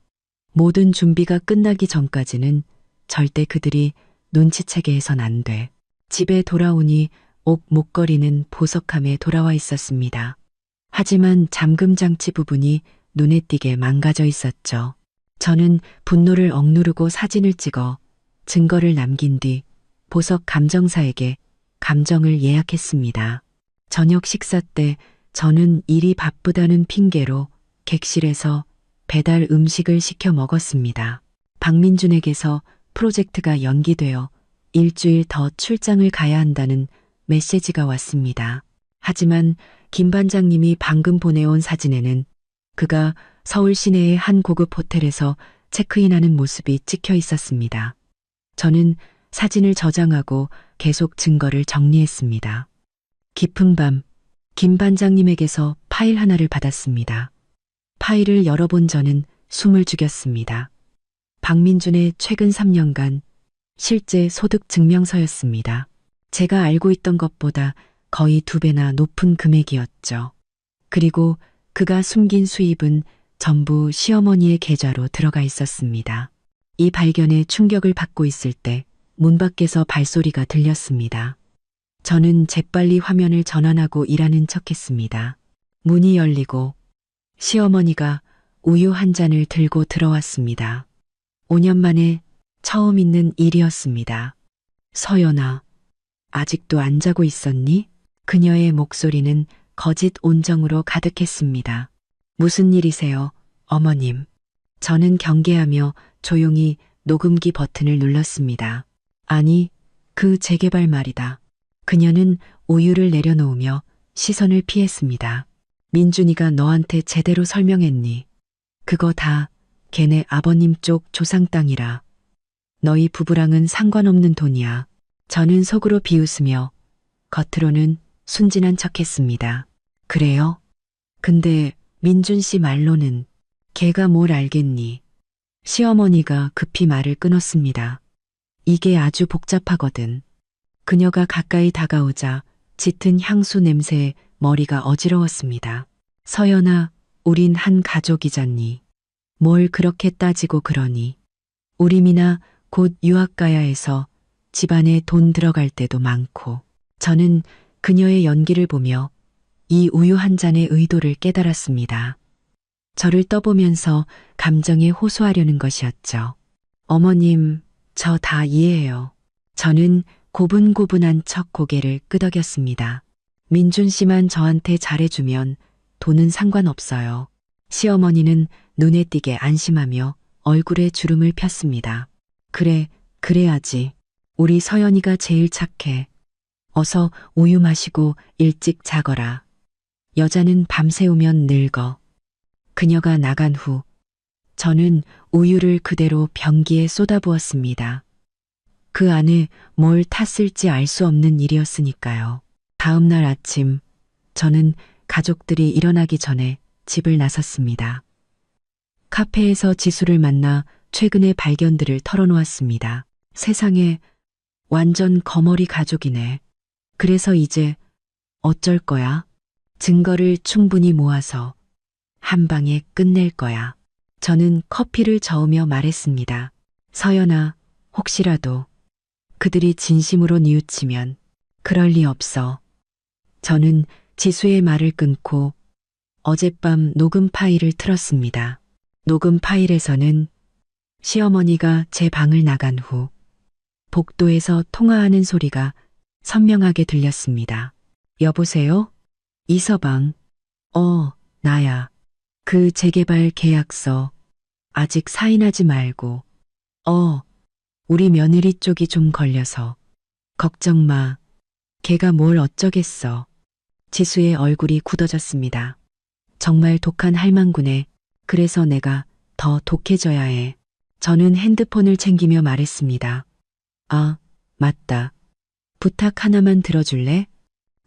모든 준비가 끝나기 전까지는 절대 그들이 눈치채게 해선 안 돼. 집에 돌아오니 옥 목걸이는 보석함에 돌아와 있었습니다. 하지만 잠금 장치 부분이 눈에 띄게 망가져 있었죠. 저는 분노를 억누르고 사진을 찍어 증거를 남긴 뒤 보석 감정사에게 감정을 예약했습니다. 저녁 식사 때 저는 일이 바쁘다는 핑계로 객실에서 배달 음식을 시켜 먹었습니다. 박민준에게서 프로젝트가 연기되어 일주일 더 출장을 가야 한다는 메시지가 왔습니다. 하지만 김 반장님이 방금 보내온 사진에는 그가 서울 시내의 한 고급 호텔에서 체크인하는 모습이 찍혀 있었습니다. 저는 사진을 저장하고 계속 증거를 정리했습니다. 깊은 밤, 김 반장님에게서 파일 하나를 받았습니다. 파일을 열어본 저는 숨을 죽였습니다. 박민준의 최근 3년간 실제 소득 증명서였습니다. 제가 알고 있던 것보다 거의 2배나 높은 금액이었죠. 그리고 그가 숨긴 수입은 전부 시어머니의 계좌로 들어가 있었습니다. 이 발견에 충격을 받고 있을 때 문 밖에서 발소리가 들렸습니다. 저는 재빨리 화면을 전환하고 일하는 척했습니다. 문이 열리고 시어머니가 우유 한 잔을 들고 들어왔습니다. 5년 만에 처음 있는 일이었습니다. 서연아, 아직도 안 자고 있었니? 그녀의 목소리는 거짓 온정으로 가득했습니다. 무슨 일이세요, 어머님? 저는 경계하며 조용히 녹음기 버튼을 눌렀습니다. 아니, 그 재개발 말이다. 그녀는 우유를 내려놓으며 시선을 피했습니다. 민준이가 너한테 제대로 설명했니? 그거 다 걔네 아버님 쪽 조상 땅이라. 너희 부부랑은 상관없는 돈이야. 저는 속으로 비웃으며 겉으로는 순진한 척했습니다. 그래요? 근데 민준 씨 말로는 걔가 뭘 알겠니? 시어머니가 급히 말을 끊었습니다. 이게 아주 복잡하거든. 그녀가 가까이 다가오자 짙은 향수 냄새에 머리가 어지러웠습니다. 서연아, 우린 한 가족이잖니. 뭘 그렇게 따지고 그러니. 우리 미나 곧 유학 가야 해서 집안에 돈 들어갈 때도 많고. 저는 그녀의 연기를 보며 이 우유 한 잔의 의도를 깨달았습니다. 저를 떠보면서 감정에 호소하려는 것이었죠. 어머님, 저 다 이해해요. 저는 고분고분한 척 고개를 끄덕였습니다. 민준 씨만 저한테 잘해주면 돈은 상관없어요. 시어머니는 눈에 띄게 안심하며 얼굴에 주름을 폈습니다. 그래, 그래야지. 우리 서연이가 제일 착해. 어서 우유 마시고 일찍 자거라. 여자는 밤새우면 늙어. 그녀가 나간 후 저는 우유를 그대로 변기에 쏟아부었습니다. 그 안에 뭘 탔을지 알 수 없는 일이었으니까요. 다음 날 아침 저는 가족들이 일어나기 전에 집을 나섰습니다. 카페에서 지수를 만나 최근의 발견들을 털어놓았습니다. 세상에 완전 거머리 가족이네. 그래서 이제 어쩔 거야? 증거를 충분히 모아서 한 방에 끝낼 거야. 저는 커피를 저으며 말했습니다. 서연아, 혹시라도 그들이 진심으로 뉘우치면 그럴 리 없어. 저는 지수의 말을 끊고 어젯밤 녹음 파일을 틀었습니다. 녹음 파일에서는 시어머니가 제 방을 나간 후 복도에서 통화하는 소리가 선명하게 들렸습니다. 여보세요? 이서방. 나야. 그 재개발 계약서 아직 사인하지 말고. 우리 며느리 쪽이 좀 걸려서. 걱정 마. 걔가 뭘 어쩌겠어. 지수의 얼굴이 굳어졌습니다. 정말 독한 할망구네. 그래서 내가 더 독해져야 해. 저는 핸드폰을 챙기며 말했습니다. 아, 맞다. 부탁 하나만 들어줄래?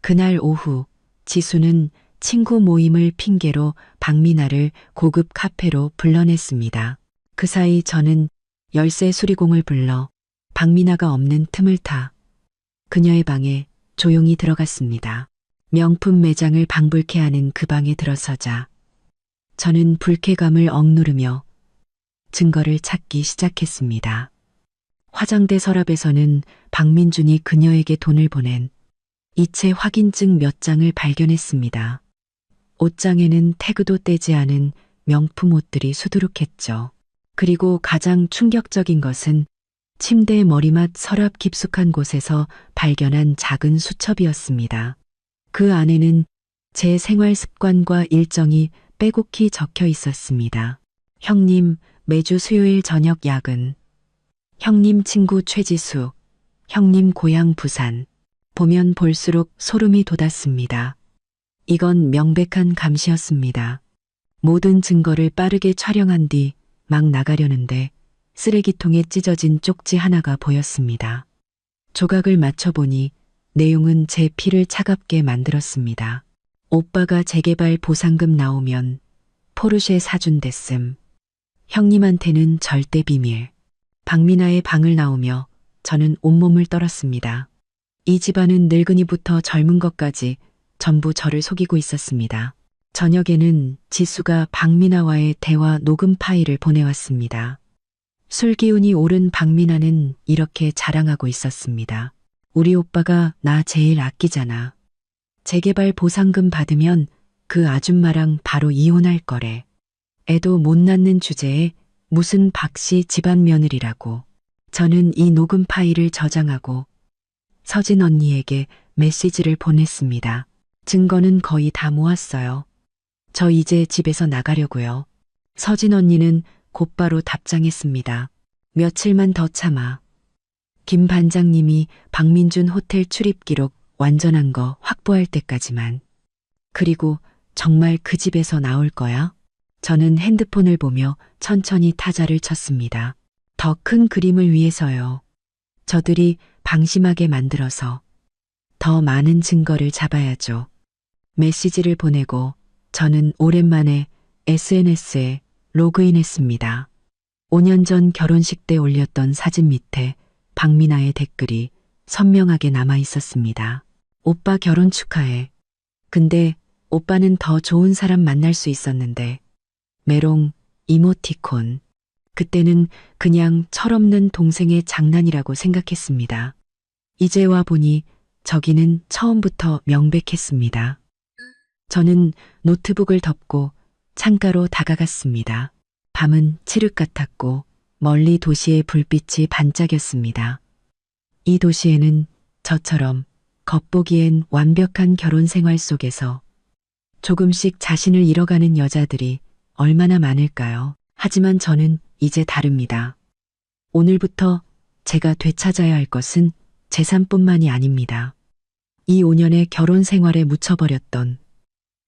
그날 오후 지수는 친구 모임을 핑계로 박미나를 고급 카페로 불러냈습니다. 그 사이 저는 열쇠 수리공을 불러 박미나가 없는 틈을 타 그녀의 방에 조용히 들어갔습니다. 명품 매장을 방불케 하는 그 방에 들어서자 저는 불쾌감을 억누르며 증거를 찾기 시작했습니다. 화장대 서랍에서는 박민준이 그녀에게 돈을 보낸 이체 확인증 몇 장을 발견했습니다. 옷장에는 태그도 떼지 않은 명품 옷들이 수두룩했죠. 그리고 가장 충격적인 것은 침대의 머리맡 서랍 깊숙한 곳에서 발견한 작은 수첩이었습니다. 그 안에는 제 생활 습관과 일정이 빼곡히 적혀 있었습니다. 형님, 매주 수요일 저녁 야근. 형님 친구 최지수. 형님 고향 부산. 보면 볼수록 소름이 돋았습니다. 이건 명백한 감시였습니다. 모든 증거를 빠르게 촬영한 뒤 막 나가려는데 쓰레기통에 찢어진 쪽지 하나가 보였습니다. 조각을 맞춰보니 내용은 제 피를 차갑게 만들었습니다. 오빠가 재개발 보상금 나오면 포르쉐 사준댔음. 형님한테는 절대 비밀. 박미나의 방을 나오며 저는 온몸을 떨었습니다. 이 집안은 늙은이부터 젊은 것까지 전부 저를 속이고 있었습니다. 저녁에는 지수가 박미나와의 대화 녹음 파일을 보내왔습니다. 술 기운이 오른 박미나는 이렇게 자랑하고 있었습니다. 우리 오빠가 나 제일 아끼잖아. 재개발 보상금 받으면 그 아줌마랑 바로 이혼할 거래. 애도 못 낳는 주제에 무슨 박씨 집안 며느리라고. 저는 이 녹음 파일을 저장하고 서진 언니에게 메시지를 보냈습니다. 증거는 거의 다 모았어요. 저 이제 집에서 나가려고요. 서진 언니는 곧바로 답장했습니다. 며칠만 더 참아. 김 반장님이 박민준 호텔 출입 기록 완전한 거 확보할 때까지만. 그리고 정말 그 집에서 나올 거야? 저는 핸드폰을 보며 천천히 타자를 쳤습니다. 더 큰 그림을 위해서요. 저들이 방심하게 만들어서 더 많은 증거를 잡아야죠. 메시지를 보내고 저는 오랜만에 SNS에 로그인했습니다. 5년 전 결혼식 때 올렸던 사진 밑에 박미나의 댓글이 선명하게 남아 있었습니다. 오빠 결혼 축하해. 근데 오빠는 더 좋은 사람 만날 수 있었는데. 메롱, 이모티콘. 그때는 그냥 철없는 동생의 장난이라고 생각했습니다. 이제 와 보니 저기는 처음부터 명백했습니다. 저는 노트북을 덮고 창가로 다가갔습니다. 밤은 칠흑 같았고 멀리 도시의 불빛이 반짝였습니다. 이 도시에는 저처럼 겉보기엔 완벽한 결혼 생활 속에서 조금씩 자신을 잃어가는 여자들이 얼마나 많을까요? 하지만 저는 이제 다릅니다. 오늘부터 제가 되찾아야 할 것은 재산뿐만이 아닙니다. 이 5년의 결혼 생활에 묻혀버렸던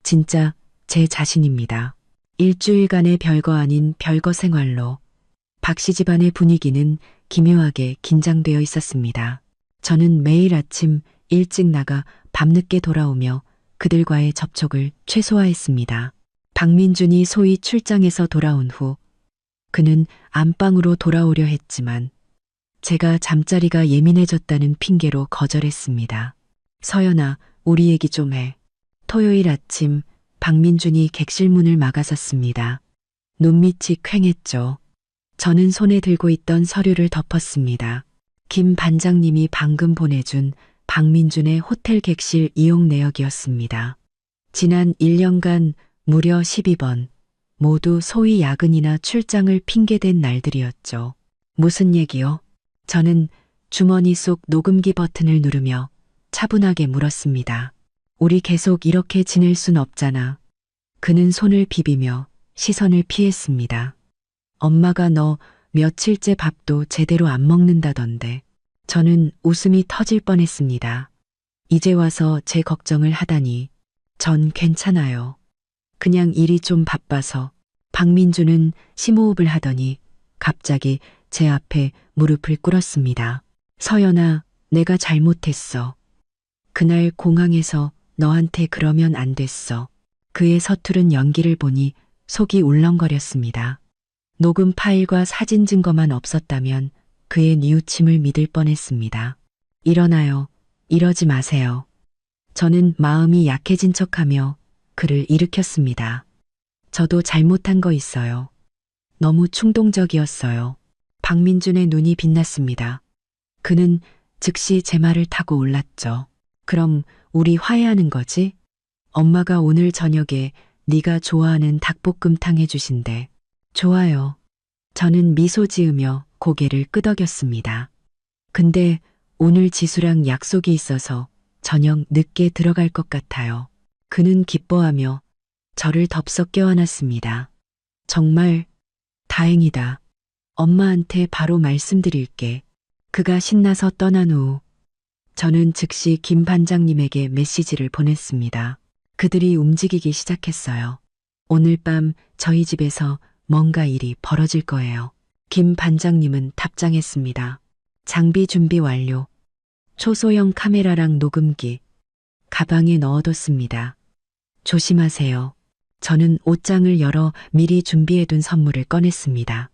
진짜 제 자신입니다. 일주일간의 별거 아닌 별거 생활로 박씨 집안의 분위기는 기묘하게 긴장되어 있었습니다. 저는 매일 아침 일찍 나가 밤늦게 돌아오며 그들과의 접촉을 최소화했습니다. 박민준이 소위 출장에서 돌아온 후 그는 안방으로 돌아오려 했지만 제가 잠자리가 예민해졌다는 핑계로 거절했습니다. 서연아, 우리 얘기 좀 해. 토요일 아침 박민준이 객실 문을 막아섰습니다. 눈밑이 퀭했죠. 저는 손에 들고 있던 서류를 덮었습니다. 김 반장님이 방금 보내준 박민준의 호텔 객실 이용 내역이었습니다. 지난 1년간 무려 12번 모두 소위 야근이나 출장을 핑계댄 날들이었죠. 무슨 얘기요? 저는 주머니 속 녹음기 버튼을 누르며 차분하게 물었습니다. 우리 계속 이렇게 지낼 순 없잖아. 그는 손을 비비며 시선을 피했습니다. 엄마가 너 며칠째 밥도 제대로 안 먹는다던데. 저는 웃음이 터질 뻔했습니다. 이제 와서 제 걱정을 하다니. 전 괜찮아요. 그냥 일이 좀 바빠서. 박민주는 심호흡을 하더니 갑자기 제 앞에 무릎을 꿇었습니다. 서연아, 내가 잘못했어. 그날 공항에서 너한테 그러면 안 됐어. 그의 서투른 연기를 보니 속이 울렁거렸습니다. 녹음 파일과 사진 증거만 없었다면 그의 뉘우침을 믿을 뻔했습니다. 일어나요. 이러지 마세요. 저는 마음이 약해진 척하며 그를 일으켰습니다. 저도 잘못한 거 있어요. 너무 충동적이었어요. 박민준의 눈이 빛났습니다. 그는 즉시 제 말을 타고 올랐죠. 그럼 우리 화해하는 거지? 엄마가 오늘 저녁에 네가 좋아하는 닭볶음탕 해주신대. 좋아요. 저는 미소 지으며 고개를 끄덕였습니다. 근데 오늘 지수랑 약속이 있어서 저녁 늦게 들어갈 것 같아요. 그는 기뻐하며 저를 덥석 껴안았습니다. 정말 다행이다. 엄마한테 바로 말씀드릴게. 그가 신나서 떠난 후 저는 즉시 김 반장님에게 메시지를 보냈습니다. 그들이 움직이기 시작했어요. 오늘 밤 저희 집에서 뭔가 일이 벌어질 거예요. 김 반장님은 답장했습니다. 장비 준비 완료. 초소형 카메라랑 녹음기. 가방에 넣어뒀습니다. 조심하세요. 저는 옷장을 열어 미리 준비해둔 선물을 꺼냈습니다.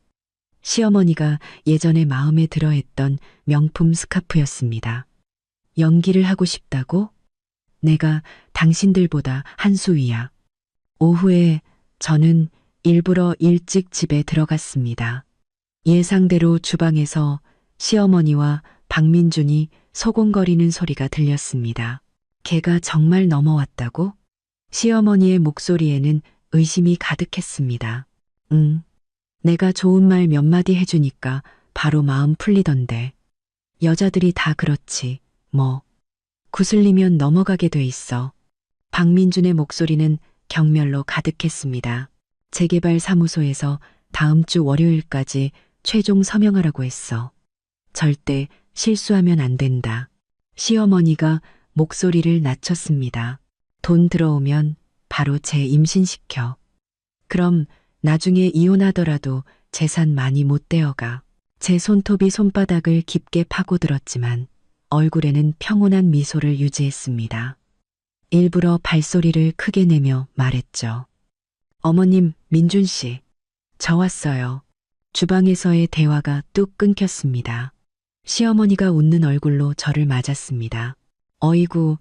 시어머니가 예전에 마음에 들어했던 명품 스카프였습니다. 연기를 하고 싶다고? 내가 당신들보다 한 수 위야. 오후에 저는 일부러 일찍 집에 들어갔습니다. 예상대로 주방에서 시어머니와 박민준이 소곤거리는 소리가 들렸습니다. 걔가 정말 넘어왔다고? 시어머니의 목소리에는 의심이 가득했습니다. 응. 내가 좋은 말 몇 마디 해주니까 바로 마음 풀리던데. 여자들이 다 그렇지, 뭐. 구슬리면 넘어가게 돼 있어. 박민준의 목소리는 경멸로 가득했습니다. 재개발 사무소에서 다음 주 월요일까지 최종 서명하라고 했어. 절대 실수하면 안 된다. 시어머니가 목소리를 낮췄습니다. 돈 들어오면 바로 재 임신시켜. 그럼 나중에 이혼하더라도 재산 많이 못 떼어가. 제 손톱이 손바닥을 깊게 파고들었지만 얼굴에는 평온한 미소를 유지했습니다. 일부러 발소리를 크게 내며 말했죠. 어머님, 민준 씨. 저 왔어요. 주방에서의 대화가 뚝 끊겼습니다. 시어머니가 웃는 얼굴로 저를 맞았습니다. 어이구,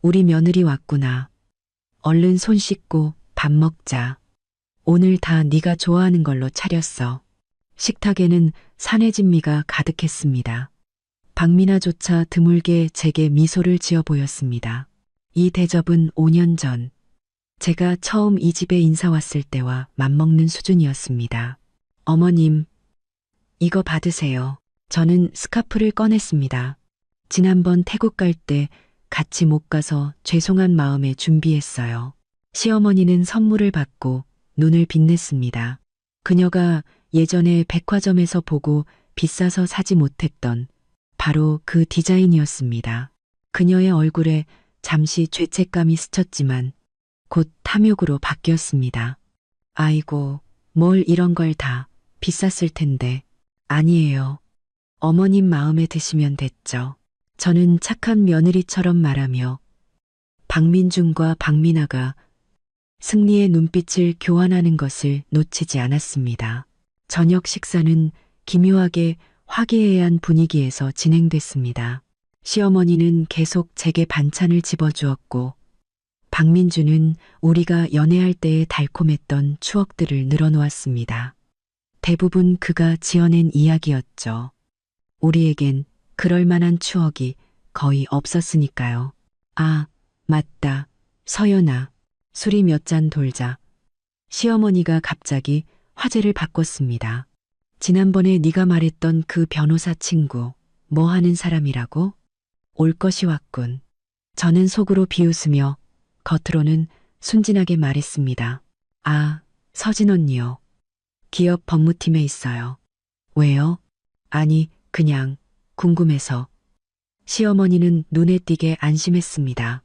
우리 며느리 왔구나. 얼른 손 씻고 밥 먹자. 오늘 다 네가 좋아하는 걸로 차렸어. 식탁에는 산해진미가 가득했습니다. 박미나조차 드물게 제게 미소를 지어 보였습니다. 이 대접은 5년 전 제가 처음 이 집에 인사 왔을 때와 맞먹는 수준이었습니다. 어머님, 이거 받으세요. 저는 스카프를 꺼냈습니다. 지난번 태국 갈 때 같이 못 가서 죄송한 마음에 준비했어요. 시어머니는 선물을 받고 눈을 빛냈습니다. 그녀가 예전에 백화점에서 보고 비싸서 사지 못했던 바로 그 디자인이었습니다. 그녀의 얼굴에 잠시 죄책감이 스쳤지만 곧 탐욕으로 바뀌었습니다. 아이고, 뭘 이런 걸 다 비쌌을 텐데. 아니에요. 어머님 마음에 드시면 됐죠. 저는 착한 며느리처럼 말하며 박민준과 박미나가 승리의 눈빛을 교환하는 것을 놓치지 않았습니다. 저녁 식사는 기묘하게 화기애애한 분위기에서 진행됐습니다. 시어머니는 계속 제게 반찬을 집어주었고 박민주는 우리가 연애할 때의 달콤했던 추억들을 늘어놓았습니다. 대부분 그가 지어낸 이야기였죠. 우리에겐 그럴 만한 추억이 거의 없었으니까요. 아, 맞다. 서연아, 술이 몇 잔 돌자. 시어머니가 갑자기 화제를 바꿨습니다. 지난번에 네가 말했던 그 변호사 친구, 뭐 하는 사람이라고? 올 것이 왔군. 저는 속으로 비웃으며 겉으로는 순진하게 말했습니다. 아, 서진 언니요. 기업 법무팀에 있어요. 왜요? 아니, 그냥 궁금해서. 시어머니는 눈에 띄게 안심했습니다.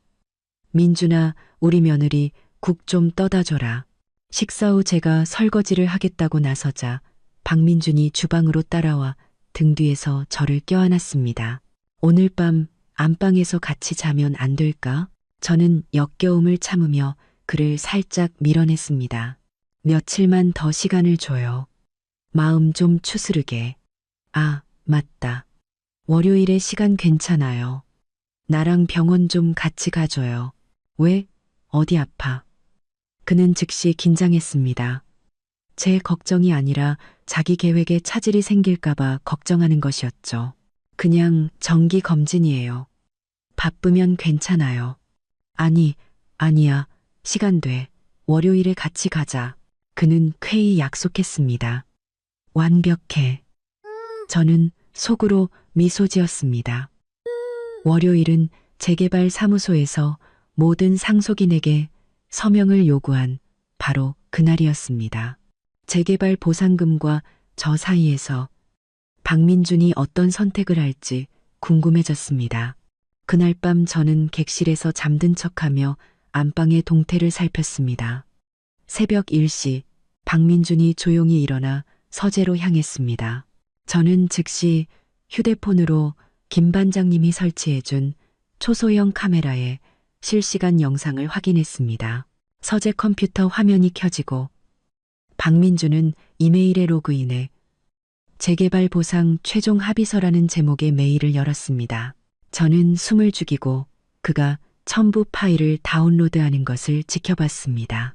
민준아, 우리 며느리 국 좀 떠다 줘라. 식사 후 제가 설거지를 하겠다고 나서자 박민준이 주방으로 따라와 등 뒤에서 저를 껴안았습니다. 오늘 밤 안방에서 같이 자면 안 될까? 저는 역겨움을 참으며 그를 살짝 밀어냈습니다. 며칠만 더 시간을 줘요. 마음 좀 추스르게. 아, 맞다. 월요일에 시간 괜찮아요. 나랑 병원 좀 같이 가줘요. 왜? 어디 아파? 그는 즉시 긴장했습니다. 제 걱정이 아니라 자기 계획에 차질이 생길까봐 걱정하는 것이었죠. 그냥 정기 검진이에요. 바쁘면 괜찮아요. 아니, 아니야. 시간 돼. 월요일에 같이 가자. 그는 쾌히 약속했습니다. 완벽해. 저는 속으로 미소 지었습니다. 월요일은 재개발 사무소에서 모든 상속인에게 서명을 요구한 바로 그날이었습니다. 재개발 보상금과 저 사이에서 박민준이 어떤 선택을 할지 궁금해졌습니다. 그날 밤 저는 객실에서 잠든 척하며 안방의 동태를 살폈습니다. 새벽 1시 박민준이 조용히 일어나 서재로 향했습니다. 저는 즉시 휴대폰으로 김 반장님이 설치해준 초소형 카메라에 실시간 영상을 확인했습니다. 서재 컴퓨터 화면이 켜지고 박민준은 이메일에 로그인해 재개발 보상 최종 합의서라는 제목의 메일을 열었습니다. 저는 숨을 죽이고 그가 첨부 파일을 다운로드하는 것을 지켜봤습니다.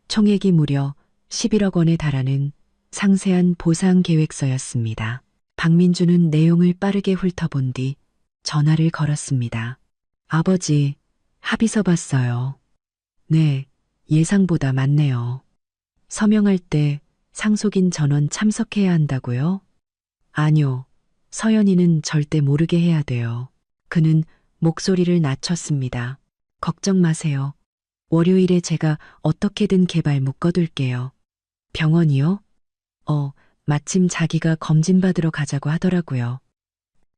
총액이 무려 11억 원에 달하는 상세한 보상 계획서였습니다. 박민준은 내용을 빠르게 훑어본 뒤 전화를 걸었습니다. 아버지, 합의서 봤어요. 네, 예상보다 많네요. 서명할 때 상속인 전원 참석해야 한다고요? 아니요. 서연이는 절대 모르게 해야 돼요. 그는 목소리를 낮췄습니다. 걱정 마세요. 월요일에 제가 어떻게든 개발 묶어둘게요. 병원이요? 마침 자기가 검진받으러 가자고 하더라고요.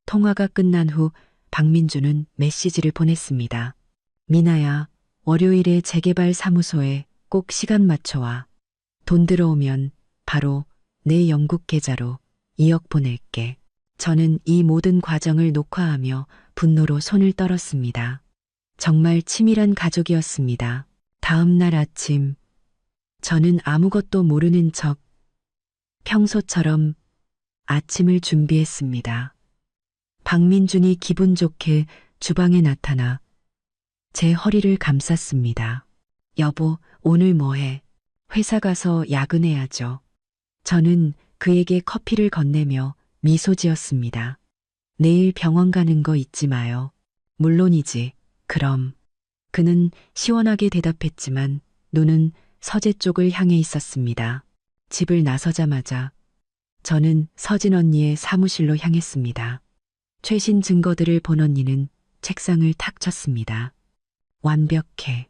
통화가 끝난 후 박민주는 메시지를 보냈습니다. 미나야, 월요일에 재개발 사무소에 꼭 시간 맞춰와. 돈 들어오면 바로 내 영국 계좌로 2억 보낼게. 저는 이 모든 과정을 녹화하며 분노로 손을 떨었습니다. 정말 치밀한 가족이었습니다. 다음 날 아침, 저는 아무것도 모르는 척 평소처럼 아침을 준비했습니다. 박민준이 기분 좋게 주방에 나타나 제 허리를 감쌌습니다. 여보, 오늘 뭐해? 회사 가서 야근해야죠. 저는 그에게 커피를 건네며 미소 지었습니다. 내일 병원 가는 거 잊지 마요. 물론이지. 그럼. 그는 시원하게 대답했지만 눈은 서재 쪽을 향해 있었습니다. 집을 나서자마자 저는 서진 언니의 사무실로 향했습니다. 최신 증거들을 본 언니는 책상을 탁 쳤습니다. 완벽해.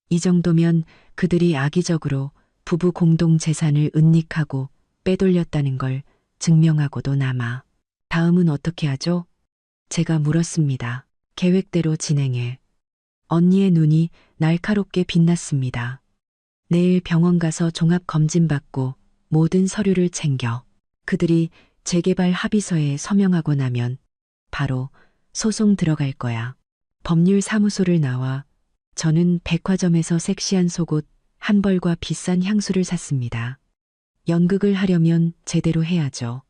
이 정도면 그들이 악의적으로 부부 공동 재산을 은닉하고 빼돌렸다는 걸 증명하고도 남아. 다음은 어떻게 하죠? 제가 물었습니다. 계획대로 진행해. 언니의 눈이 날카롭게 빛났습니다. 내일 병원 가서 종합 검진 받고 모든 서류를 챙겨. 그들이 재개발 합의서에 서명하고 나면 바로 소송 들어갈 거야. 법률 사무소를 나와 저는 백화점에서 섹시한 속옷 한 벌과 비싼 향수를 샀습니다. 연극을 하려면 제대로 해야죠.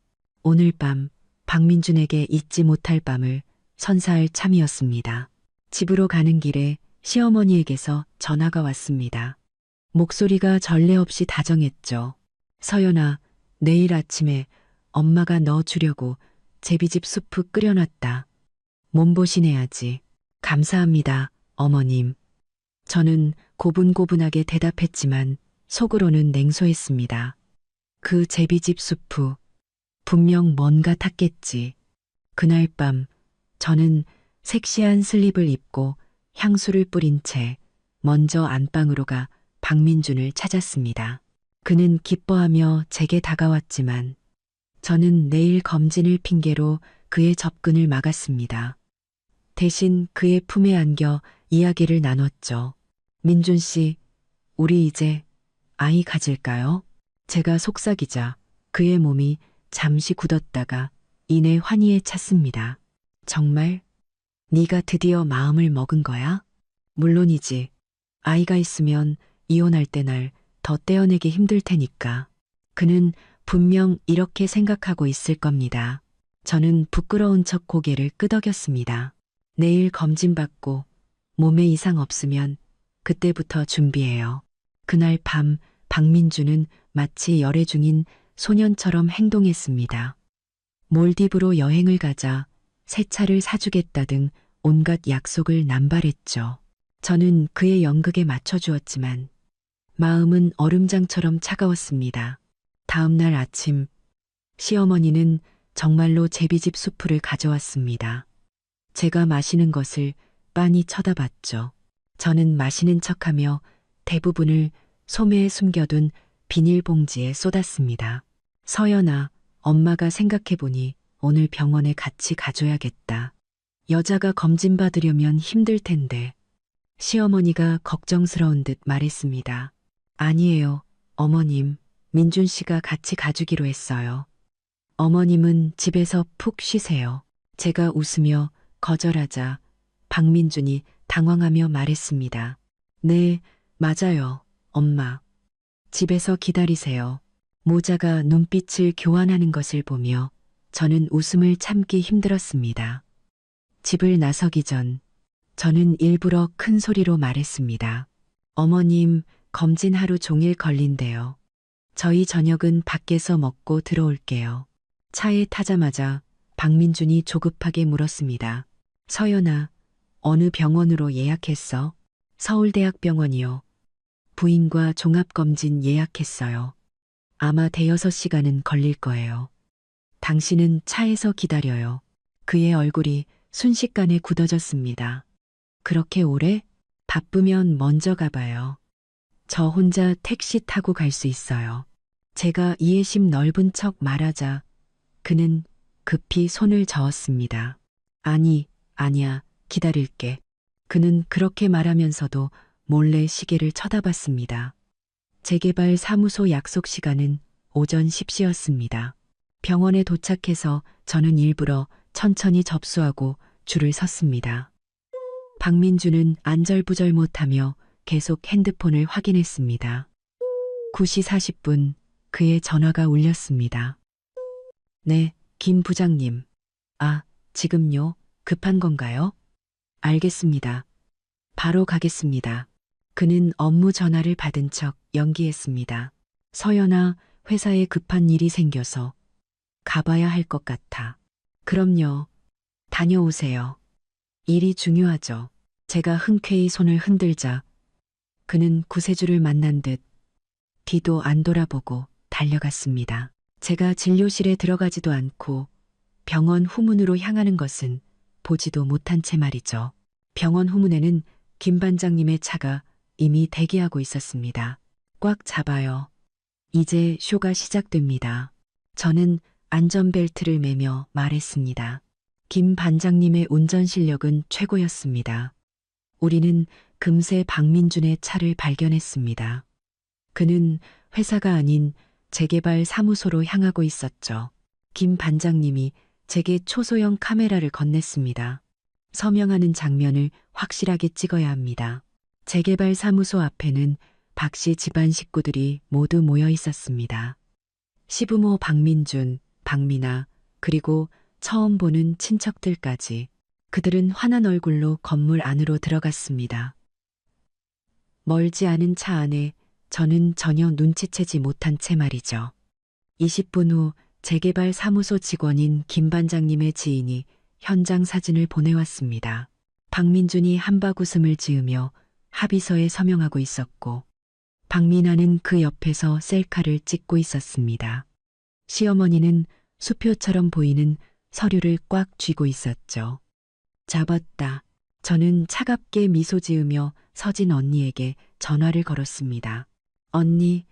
오늘 밤 박민준에게 잊지 못할 밤을 선사할 참이었습니다. 집으로 가는 길에 시어머니에게서 전화가 왔습니다. 목소리가 전례 없이 다정했죠. 서연아, 내일 아침에 엄마가 너 주려고 제비집 수프 끓여놨다. 몸보신해야지. 감사합니다, 어머님. 저는 고분고분하게 대답했지만 속으로는 냉소했습니다. 그 제비집 수프, 분명 뭔가 탔겠지. 그날 밤 저는 섹시한 슬립을 입고 향수를 뿌린 채 먼저 안방으로 가 박민준을 찾았습니다. 그는 기뻐하며 제게 다가왔지만 저는 내일 검진을 핑계로 그의 접근을 막았습니다. 대신 그의 품에 안겨 이야기를 나눴죠. 민준 씨, 우리 이제 아이 가질까요? 제가 속삭이자 그의 몸이 잠시 굳었다가 이내 환희에 찼습니다. 정말? 네가 드디어 마음을 먹은 거야? 물론이지. 아이가 있으면 이혼할 때 날 더 떼어내기 힘들 테니까. 그는 분명 이렇게 생각하고 있을 겁니다. 저는 부끄러운 척 고개를 끄덕였습니다. 내일 검진 받고 몸에 이상 없으면 그때부터 준비해요. 그날 밤 박민주는 마치 열애 중인 소년처럼 행동했습니다. 몰디브로 여행을 가자 새 차를 사주겠다 등 온갖 약속을 남발했죠. 저는 그의 연극에 맞춰주었지만 마음은 얼음장처럼 차가웠습니다. 다음 날 아침 시어머니는 정말로 제비집 수프를 가져왔습니다. 제가 마시는 것을 빤히 쳐다봤죠. 저는 마시는 척하며 대부분을 소매에 숨겨둔 비닐봉지에 쏟았습니다. 서연아, 엄마가 생각해보니 오늘 병원에 같이 가줘야겠다. 여자가 검진 받으려면 힘들 텐데. 시어머니가 걱정스러운 듯 말했습니다. 아니에요, 어머님. 민준 씨가 같이 가주기로 했어요. 어머님은 집에서 푹 쉬세요. 제가 웃으며 거절하자 박민준이 당황하며 말했습니다. 네, 맞아요, 엄마. 집에서 기다리세요. 모자가 눈빛을 교환하는 것을 보며 저는 웃음을 참기 힘들었습니다. 집을 나서기 전 저는 일부러 큰 소리로 말했습니다. 어머님, 검진 하루 종일 걸린대요. 저희 저녁은 밖에서 먹고 들어올게요. 차에 타자마자 박민준이 조급하게 물었습니다. 서연아, 어느 병원으로 예약했어? 서울대학병원이요. 부인과 종합검진 예약했어요. 아마 대여섯 시간은 걸릴 거예요. 당신은 차에서 기다려요. 그의 얼굴이 순식간에 굳어졌습니다. 그렇게 오래? 바쁘면 먼저 가봐요. 저 혼자 택시 타고 갈 수 있어요. 제가 이해심 넓은 척 말하자 그는 급히 손을 저었습니다. 아니야, 기다릴게. 그는 그렇게 말하면서도 몰래 시계를 쳐다봤습니다. 재개발 사무소 약속 시간은 오전 10시였습니다. 병원에 도착해서 저는 일부러 천천히 접수하고 줄을 섰습니다. 박민주는 안절부절 못하며 계속 핸드폰을 확인했습니다. 9시 40분 그의 전화가 울렸습니다. 네, 김 부장님. 아, 지금요? 급한 건가요? 알겠습니다. 바로 가겠습니다. 그는 업무 전화를 받은 척 연기했습니다. 서연아, 회사에 급한 일이 생겨서 가봐야 할 것 같아. 그럼요. 다녀오세요. 일이 중요하죠. 제가 흔쾌히 손을 흔들자 그는 구세주를 만난 듯 뒤도 안 돌아보고 달려갔습니다. 제가 진료실에 들어가지도 않고 병원 후문으로 향하는 것은 보지도 못한 채 말이죠. 병원 후문에는 김 반장님의 차가 이미 대기하고 있었습니다. 꽉 잡아요. 이제 쇼가 시작됩니다. 저는 안전벨트를 매며 말했습니다. 김 반장님의 운전 실력은 최고였습니다. 우리는 금세 박민준의 차를 발견했습니다. 그는 회사가 아닌 재개발 사무소로 향하고 있었죠. 김 반장님이 제게 초소형 카메라를 건넸습니다. 서명하는 장면을 확실하게 찍어야 합니다. 재개발 사무소 앞에는 박 씨 집안 식구들이 모두 모여 있었습니다. 시부모 박민준, 박미나, 그리고 처음 보는 친척들까지 그들은 환한 얼굴로 건물 안으로 들어갔습니다. 멀지 않은 차 안에 저는 전혀 눈치채지 못한 채 말이죠. 20분 후 재개발 사무소 직원인 김 반장님의 지인이 현장 사진을 보내왔습니다. 박민준이 한바구음을 지으며 합의서에 서명하고 있었고 박미나는 그 옆에서 셀카를 찍고 있었습니다. 시어머니는 수표처럼 보이는 서류를 꽉 쥐고 있었죠. 잡았다. 저는 차갑게 미소 지으며 서진 언니에게 전화를 걸었습니다. 언니,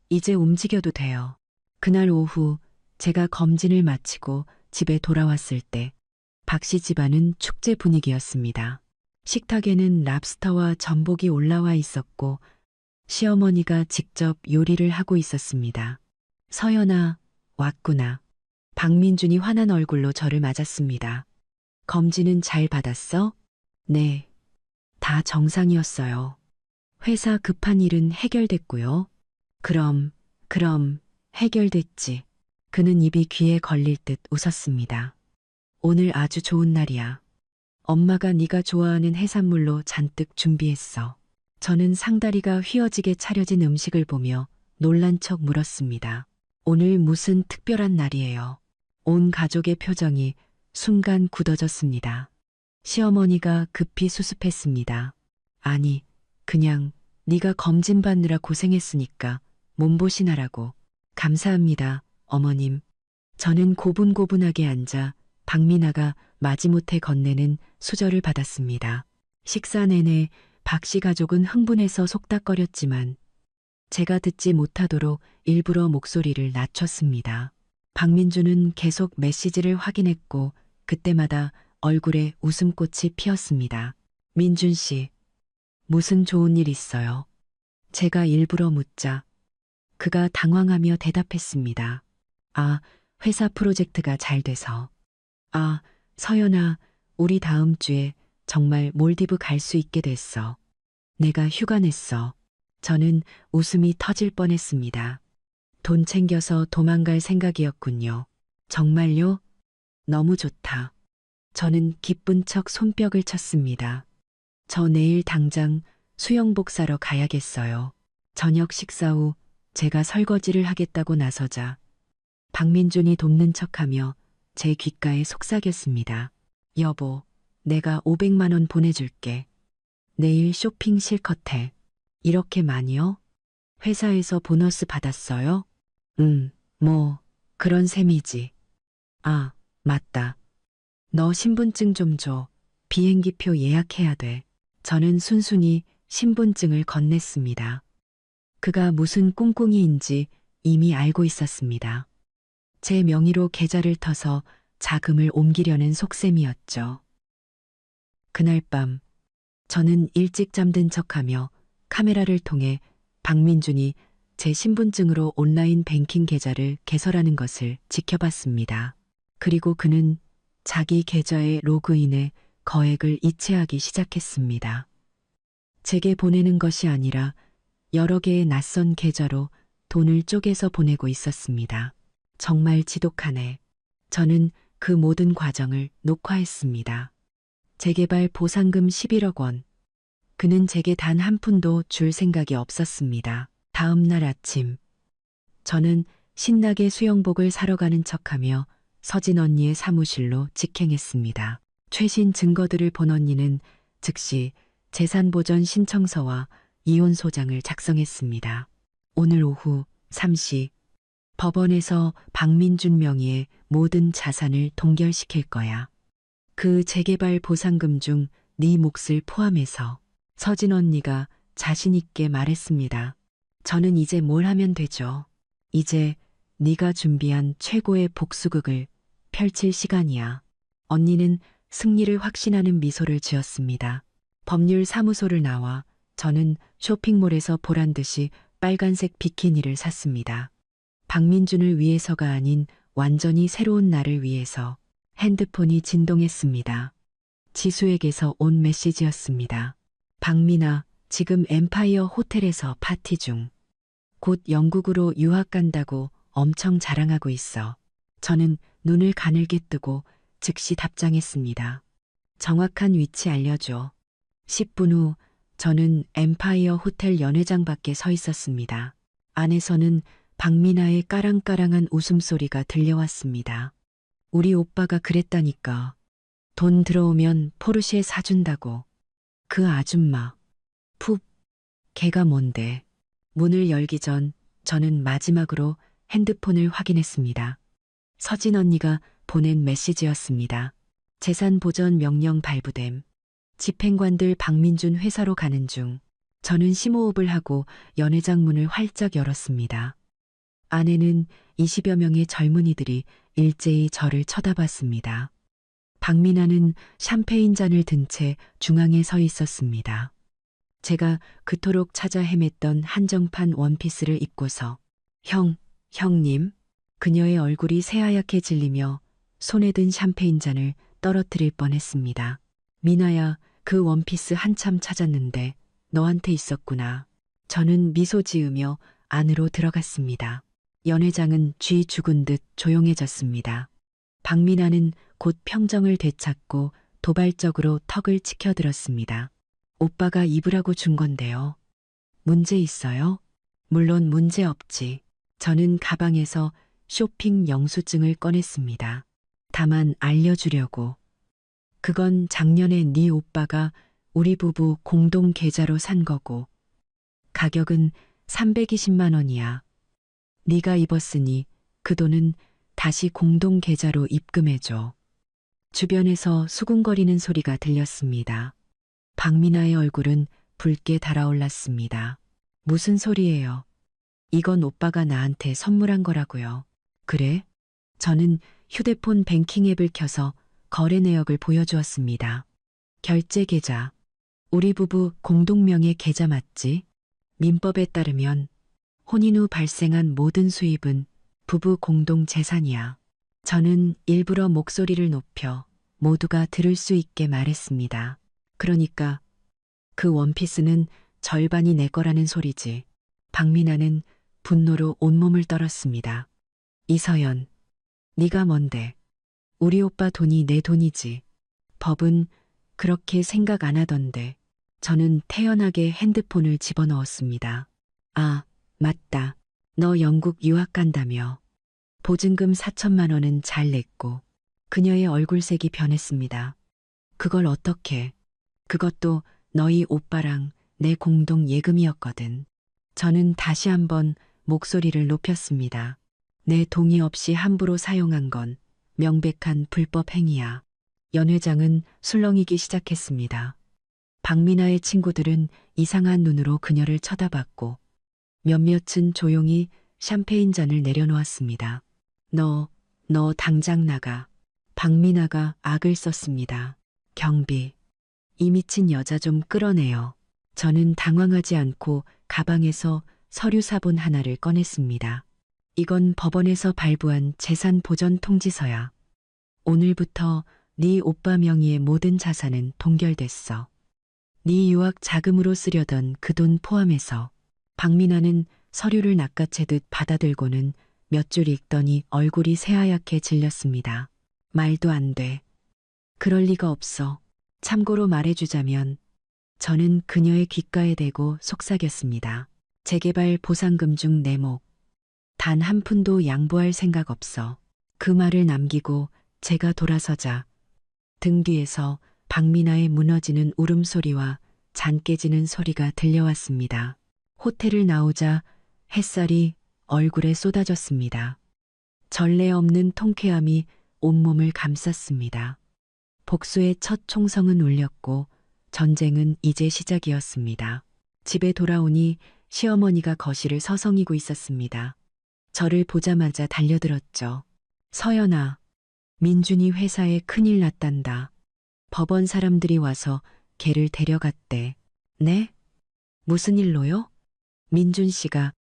이제 움직여도 돼요. 그날 오후 제가 검진을 마치고 집에 돌아왔을 때 박 씨 집안은 축제 분위기였습니다. 식탁에는 랍스터와 전복이 올라와 있었고 시어머니가 직접 요리를 하고 있었습니다. 서연아, 왔구나. 박민준이 환한 얼굴로 저를 맞았습니다. 검진은 잘 받았어? 네, 다 정상이었어요. 회사 급한 일은 해결됐고요. 그럼 해결됐지. 그는 입이 귀에 걸릴 듯 웃었습니다. 오늘 아주 좋은 날이야. 엄마가 네가 좋아하는 해산물로 잔뜩 준비했어. 저는 상다리가 휘어지게 차려진 음식을 보며 놀란 척 물었습니다. 오늘 무슨 특별한 날이에요? 온 가족의 표정이 순간 굳어졌습니다. 시어머니가 급히 수습했습니다. 아니, 그냥 네가 검진 받느라 고생했으니까 몸보신하라고. 감사합니다, 어머님. 저는 고분고분하게 앉아 박미나가 마지못해 건네는 수저를 받았습니다. 식사 내내 박 씨 가족은 흥분해서 속닥거렸지만 제가 듣지 못하도록 일부러 목소리를 낮췄습니다. 박민주는 계속 메시지를 확인했고 그때마다 얼굴에 웃음꽃이 피었습니다. 민준 씨, 무슨 좋은 일 있어요? 제가 일부러 묻자 그가 당황하며 대답했습니다. 아, 회사 프로젝트가 잘 돼서. 아, 서연아, 우리 다음 주에 정말 몰디브 갈 수 있게 됐어. 내가 휴가 냈어. 저는 웃음이 터질 뻔했습니다. 돈 챙겨서 도망갈 생각이었군요. 정말요? 너무 좋다. 저는 기쁜 척 손뼉을 쳤습니다. 저 내일 당장 수영복 사러 가야겠어요. 저녁 식사 후 제가 설거지를 하겠다고 나서자 박민준이 돕는 척하며 제 귓가에 속삭였습니다. 여보, 내가 500만 원 보내줄게. 내일 쇼핑 실컷 해. 이렇게 많이요? 회사에서 보너스 받았어요? 뭐 그런 셈이지. 아, 맞다. 너 신분증 좀 줘. 비행기표 예약해야 돼. 저는 순순히 신분증을 건넸습니다. 그가 무슨 꿍꿍이인지 이미 알고 있었습니다. 제 명의로 계좌를 터서 자금을 옮기려는 속셈이었죠. 그날 밤 저는 일찍 잠든 척하며 카메라를 통해 박민준이 제 신분증으로 온라인 뱅킹 계좌를 개설하는 것을 지켜봤습니다. 그리고 그는 자기 계좌에 로그인해 거액을 이체하기 시작했습니다. 제게 보내는 것이 아니라 여러 개의 낯선 계좌로 돈을 쪼개서 보내고 있었습니다. 정말 지독하네. 저는 그 모든 과정을 녹화했습니다. 재개발 보상금 11억 원. 그는 제게 단 한 푼도 줄 생각이 없었습니다. 다음 날 아침, 저는 신나게 수영복을 사러 가는 척하며 서진 언니의 사무실로 직행했습니다. 최신 증거들을 본 언니는 즉시 재산보전 신청서와 이혼소장을 작성했습니다. 오늘 오후 3시 법원에서 박민준 명의의 모든 자산을 동결시킬 거야. 그 재개발 보상금 중 네 몫을 포함해서. 서진 언니가 자신 있게 말했습니다. 저는 이제 뭘 하면 되죠? 이제 네가 준비한 최고의 복수극을 펼칠 시간이야. 언니는 승리를 확신하는 미소를 지었습니다. 법률 사무소를 나와 저는 쇼핑몰에서 보란 듯이 빨간색 비키니를 샀습니다. 박민준을 위해서가 아닌 완전히 새로운 나를 위해서. 핸드폰이 진동했습니다. 지수에게서 온 메시지였습니다. 박민아, 지금 엠파이어 호텔에서 파티 중. 곧 영국으로 유학 간다고 엄청 자랑하고 있어. 저는 눈을 가늘게 뜨고 즉시 답장했습니다. 정확한 위치 알려줘. 10분 후 저는 엠파이어 호텔 연회장 밖에 서 있었습니다. 안에서는 박민아의 까랑까랑한 웃음소리가 들려왔습니다. 우리 오빠가 그랬다니까. 돈 들어오면 포르쉐 사준다고. 그 아줌마. 푹. 걔가 뭔데. 문을 열기 전 저는 마지막으로 핸드폰을 확인했습니다. 서진 언니가 보낸 메시지였습니다. 재산 보전 명령 발부됨. 집행관들 박민준 회사로 가는 중. 저는 심호흡을 하고 연회장 문을 활짝 열었습니다. 안에는 20여 명의 젊은이들이 일제히 저를 쳐다봤습니다. 박민아는 샴페인 잔을 든 채 중앙에 서 있었습니다. 제가 그토록 찾아 헤맸던 한정판 원피스를 입고서 형님. 그녀의 얼굴이 새하얗게 질리며 손에 든 샴페인 잔을 떨어뜨릴 뻔했습니다. 미나야, 그 원피스 한참 찾았는데 너한테 있었구나. 저는 미소 지으며 안으로 들어갔습니다. 연회장은 쥐 죽은 듯 조용해졌습니다. 박민아는 곧 평정을 되찾고 도발적으로 턱을 치켜들었습니다. 오빠가 입으라고 준 건데요. 문제 있어요? 물론 문제 없지. 저는 가방에서 쇼핑 영수증을 꺼냈습니다. 다만 알려주려고. 그건 작년에 네 오빠가 우리 부부 공동 계좌로 산 거고 가격은 320만 원이야. 네가 입었으니 그 돈은 다시 공동 계좌로 입금해줘. 주변에서 수군거리는 소리가 들렸습니다. 박민아의 얼굴은 붉게 달아올랐습니다. 무슨 소리예요? 이건 오빠가 나한테 선물한 거라고요. 그래? 저는 휴대폰 뱅킹 앱을 켜서 거래 내역을 보여주었습니다. 결제 계좌. 우리 부부 공동명의 계좌 맞지? 민법에 따르면 혼인 후 발생한 모든 수입은 부부 공동 재산이야. 저는 일부러 목소리를 높여 모두가 들을 수 있게 말했습니다. 그러니까 그 원피스는 절반이 내 거라는 소리지. 박민아는 분노로 온몸을 떨었습니다. 이서연, 네가 뭔데? 우리 오빠 돈이 내 돈이지. 법은 그렇게 생각 안 하던데. 저는 태연하게 핸드폰을 집어넣었습니다. 아, 맞다. 너 영국 유학 간다며. 보증금 4천만 원은 잘 냈고. 그녀의 얼굴색이 변했습니다. 그걸 어떻게? 그것도 너희 오빠랑 내 공동 예금이었거든. 저는 다시 한번 목소리를 높였습니다. 내 동의 없이 함부로 사용한 건 명백한 불법 행위야. 연회장은 술렁이기 시작했습니다. 박민아의 친구들은 이상한 눈으로 그녀를 쳐다봤고 몇몇은 조용히 샴페인 잔을 내려놓았습니다. 너 당장 나가. 박민아가 악을 썼습니다. 경비. 이 미친 여자 좀 끌어내요. 저는 당황하지 않고 가방에서 서류 사본 하나를 꺼냈습니다. 이건 법원에서 발부한 재산 보전 통지서야. 오늘부터 네 오빠 명의의 모든 자산은 동결됐어. 네 유학 자금으로 쓰려던 그 돈 포함해서. 박민아는 서류를 낚아채듯 받아들고는 몇 줄 읽더니 얼굴이 새하얗게 질렸습니다. 말도 안 돼. 그럴 리가 없어. 참고로 말해주자면 저는 그녀의 귓가에 대고 속삭였습니다. 재개발 보상금 중 내목. 단 한 푼도 양보할 생각 없어. 그 말을 남기고 제가 돌아서자 등 뒤에서 박민아의 무너지는 울음소리와 잔 깨지는 소리가 들려왔습니다. 호텔을 나오자 햇살이 얼굴에 쏟아졌습니다. 전례 없는 통쾌함이 온몸을 감쌌습니다. 복수의 첫 총성은 울렸고 전쟁은 이제 시작이었습니다. 집에 돌아오니 시어머니가 거실을 서성이고 있었습니다. 저를 보자마자 달려들었죠. 서연아, 민준이 회사에 큰일 났단다. 법원 사람들이 와서 걔를 데려갔대. 네? 무슨 일로요? 민준 씨가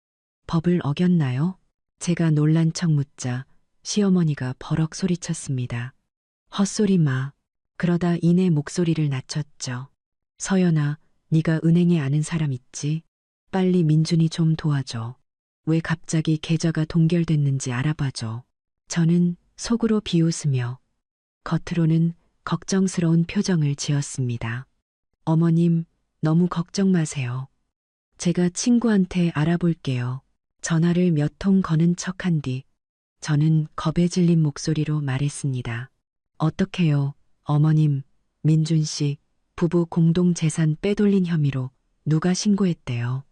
법을 어겼나요? 제가 놀란 척 묻자 시어머니가 버럭 소리쳤습니다. 헛소리 마. 그러다 이내 목소리를 낮췄죠. 서연아, 네가 은행에 아는 사람 있지? 빨리 민준이 좀 도와줘. 왜 갑자기 계좌가 동결됐는지 알아봐줘. 저는 속으로 비웃으며 겉으로는 걱정스러운 표정을 지었습니다. 어머님, 너무 걱정 마세요. 제가 친구한테 알아볼게요. 전화를 몇 통 거는 척한 뒤 저는 겁에 질린 목소리로 말했습니다. 어떡해요, 어머님, 민준 씨 부부 공동 재산 빼돌린 혐의로 누가 신고했대요.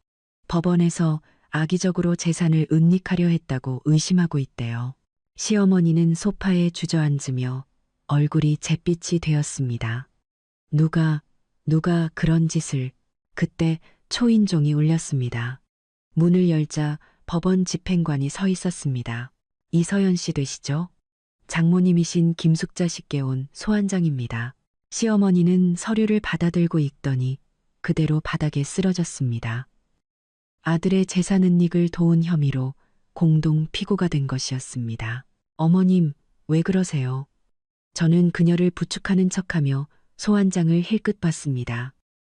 법원에서 악의적으로 재산을 은닉하려 했다고 의심하고 있대요. 시어머니는 소파에 주저앉으며 얼굴이 잿빛이 되었습니다. 누가 그런 짓을. 그때 초인종이 울렸습니다. 문을 열자 법원 집행관이 서 있었습니다. 이서연 씨 되시죠? 장모님이신 김숙자 씨께 온 소환장입니다. 시어머니는 서류를 받아들고 읽더니 그대로 바닥에 쓰러졌습니다. 아들의 재산 은닉을 도운 혐의로 공동 피고가 된 것이었습니다. 어머님, 왜 그러세요? 저는 그녀를 부축하는 척하며 소환장을 힐끗 봤습니다.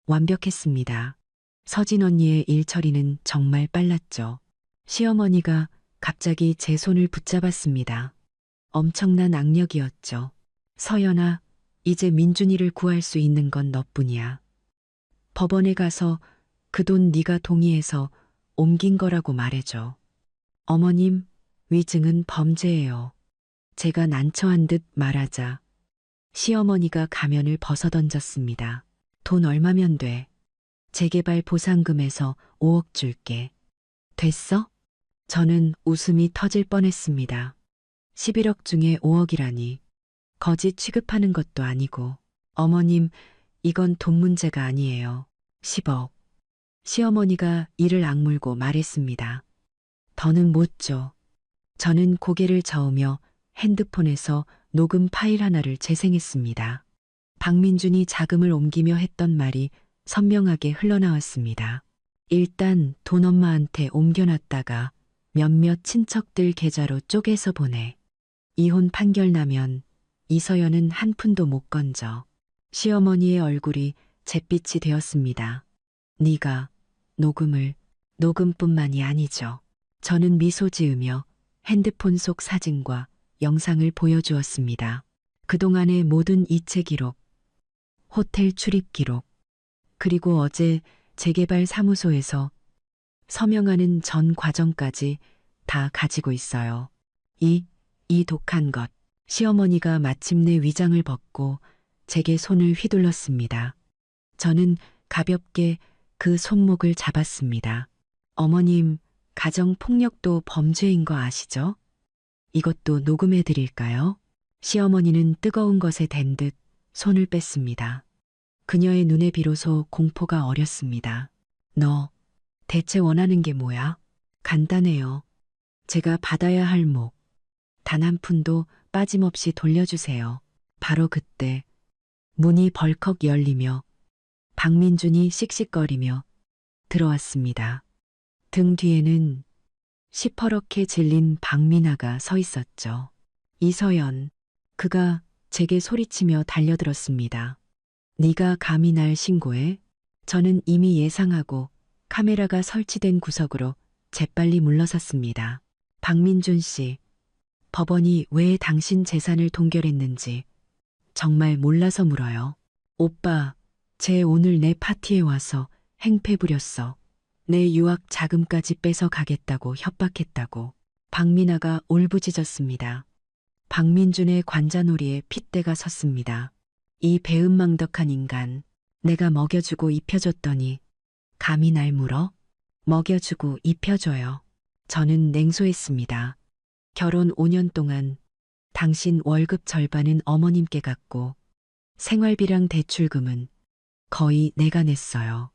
완벽했습니다. 서진 언니의 일 처리는 정말 빨랐죠. 시어머니가 갑자기 제 손을 붙잡았습니다. 엄청난 악력이었죠. 서연아, 이제 민준이를 구할 수 있는 건 너뿐이야. 법원에 가서 그 돈 네가 동의해서 옮긴 거라고 말해줘. 어머님, 위증은 범죄예요. 제가 난처한 듯 말하자 시어머니가 가면을 벗어던졌습니다. 돈 얼마면 돼? 재개발 보상금에서 5억 줄게. 됐어? 저는 웃음이 터질 뻔했습니다. 11억 중에 5억이라니. 거짓 취급하는 것도 아니고. 어머님, 이건 돈 문제가 아니에요. 10억. 시어머니가 이를 악물고 말했습니다. 더는 못 줘. 저는 고개를 저으며 핸드폰에서 녹음 파일 하나를 재생했습니다. 박민준이 자금을 옮기며 했던 말이 선명하게 흘러나왔습니다. 일단 돈 엄마한테 옮겨놨다가 몇몇 친척들 계좌로 쪼개서 보내. 이혼 판결 나면 이서연은 한 푼도 못 건져. 시어머니의 얼굴이 잿빛이 되었습니다. 네가 녹음뿐만이 아니죠. 저는 미소 지으며 핸드폰 속 사진과 영상을 보여주었습니다. 그동안의 모든 이체 기록, 호텔 출입 기록, 그리고 어제 재개발 사무소에서 서명하는 전 과정까지 다 가지고 있어요. 이 독한 것. 시어머니가 마침내 위장을 벗고 제게 손을 휘둘렀습니다. 저는 가볍게 그 손목을 잡았습니다. 어머님, 가정폭력도 범죄인 거 아시죠? 이것도 녹음해 드릴까요? 시어머니는 뜨거운 것에 댄 듯 손을 뺐습니다. 그녀의 눈에 비로소 공포가 어렸습니다. 너 대체 원하는 게 뭐야? 간단해요. 제가 받아야 할 목. 단 한 푼도 빠짐없이 돌려주세요. 바로 그때 문이 벌컥 열리며 박민준이 씩씩거리며 들어왔습니다. 등 뒤에는 시퍼렇게 질린 박민아가 서 있었죠. 이서연, 그가 제게 소리치며 달려들었습니다. 네가 감히 날 신고해? 저는 이미 예상하고 카메라가 설치된 구석으로 재빨리 물러섰습니다. 박민준 씨, 법원이 왜 당신 재산을 동결했는지 정말 몰라서 물어요. 오빠, 쟤 오늘 내 파티에 와서 행패 부렸어. 내 유학 자금까지 뺏어 가겠다고 협박했다고. 박민아가 울부짖었습니다. 박민준의 관자놀이에 핏대가 섰습니다. 이 배은망덕한 인간, 내가 먹여주고 입혀줬더니 감히 날 물어? 먹여주고 입혀줘요. 저는 냉소했습니다. 결혼 5년 동안 당신 월급 절반은 어머님께 갔고 생활비랑 대출금은 거의 내가 냈어요.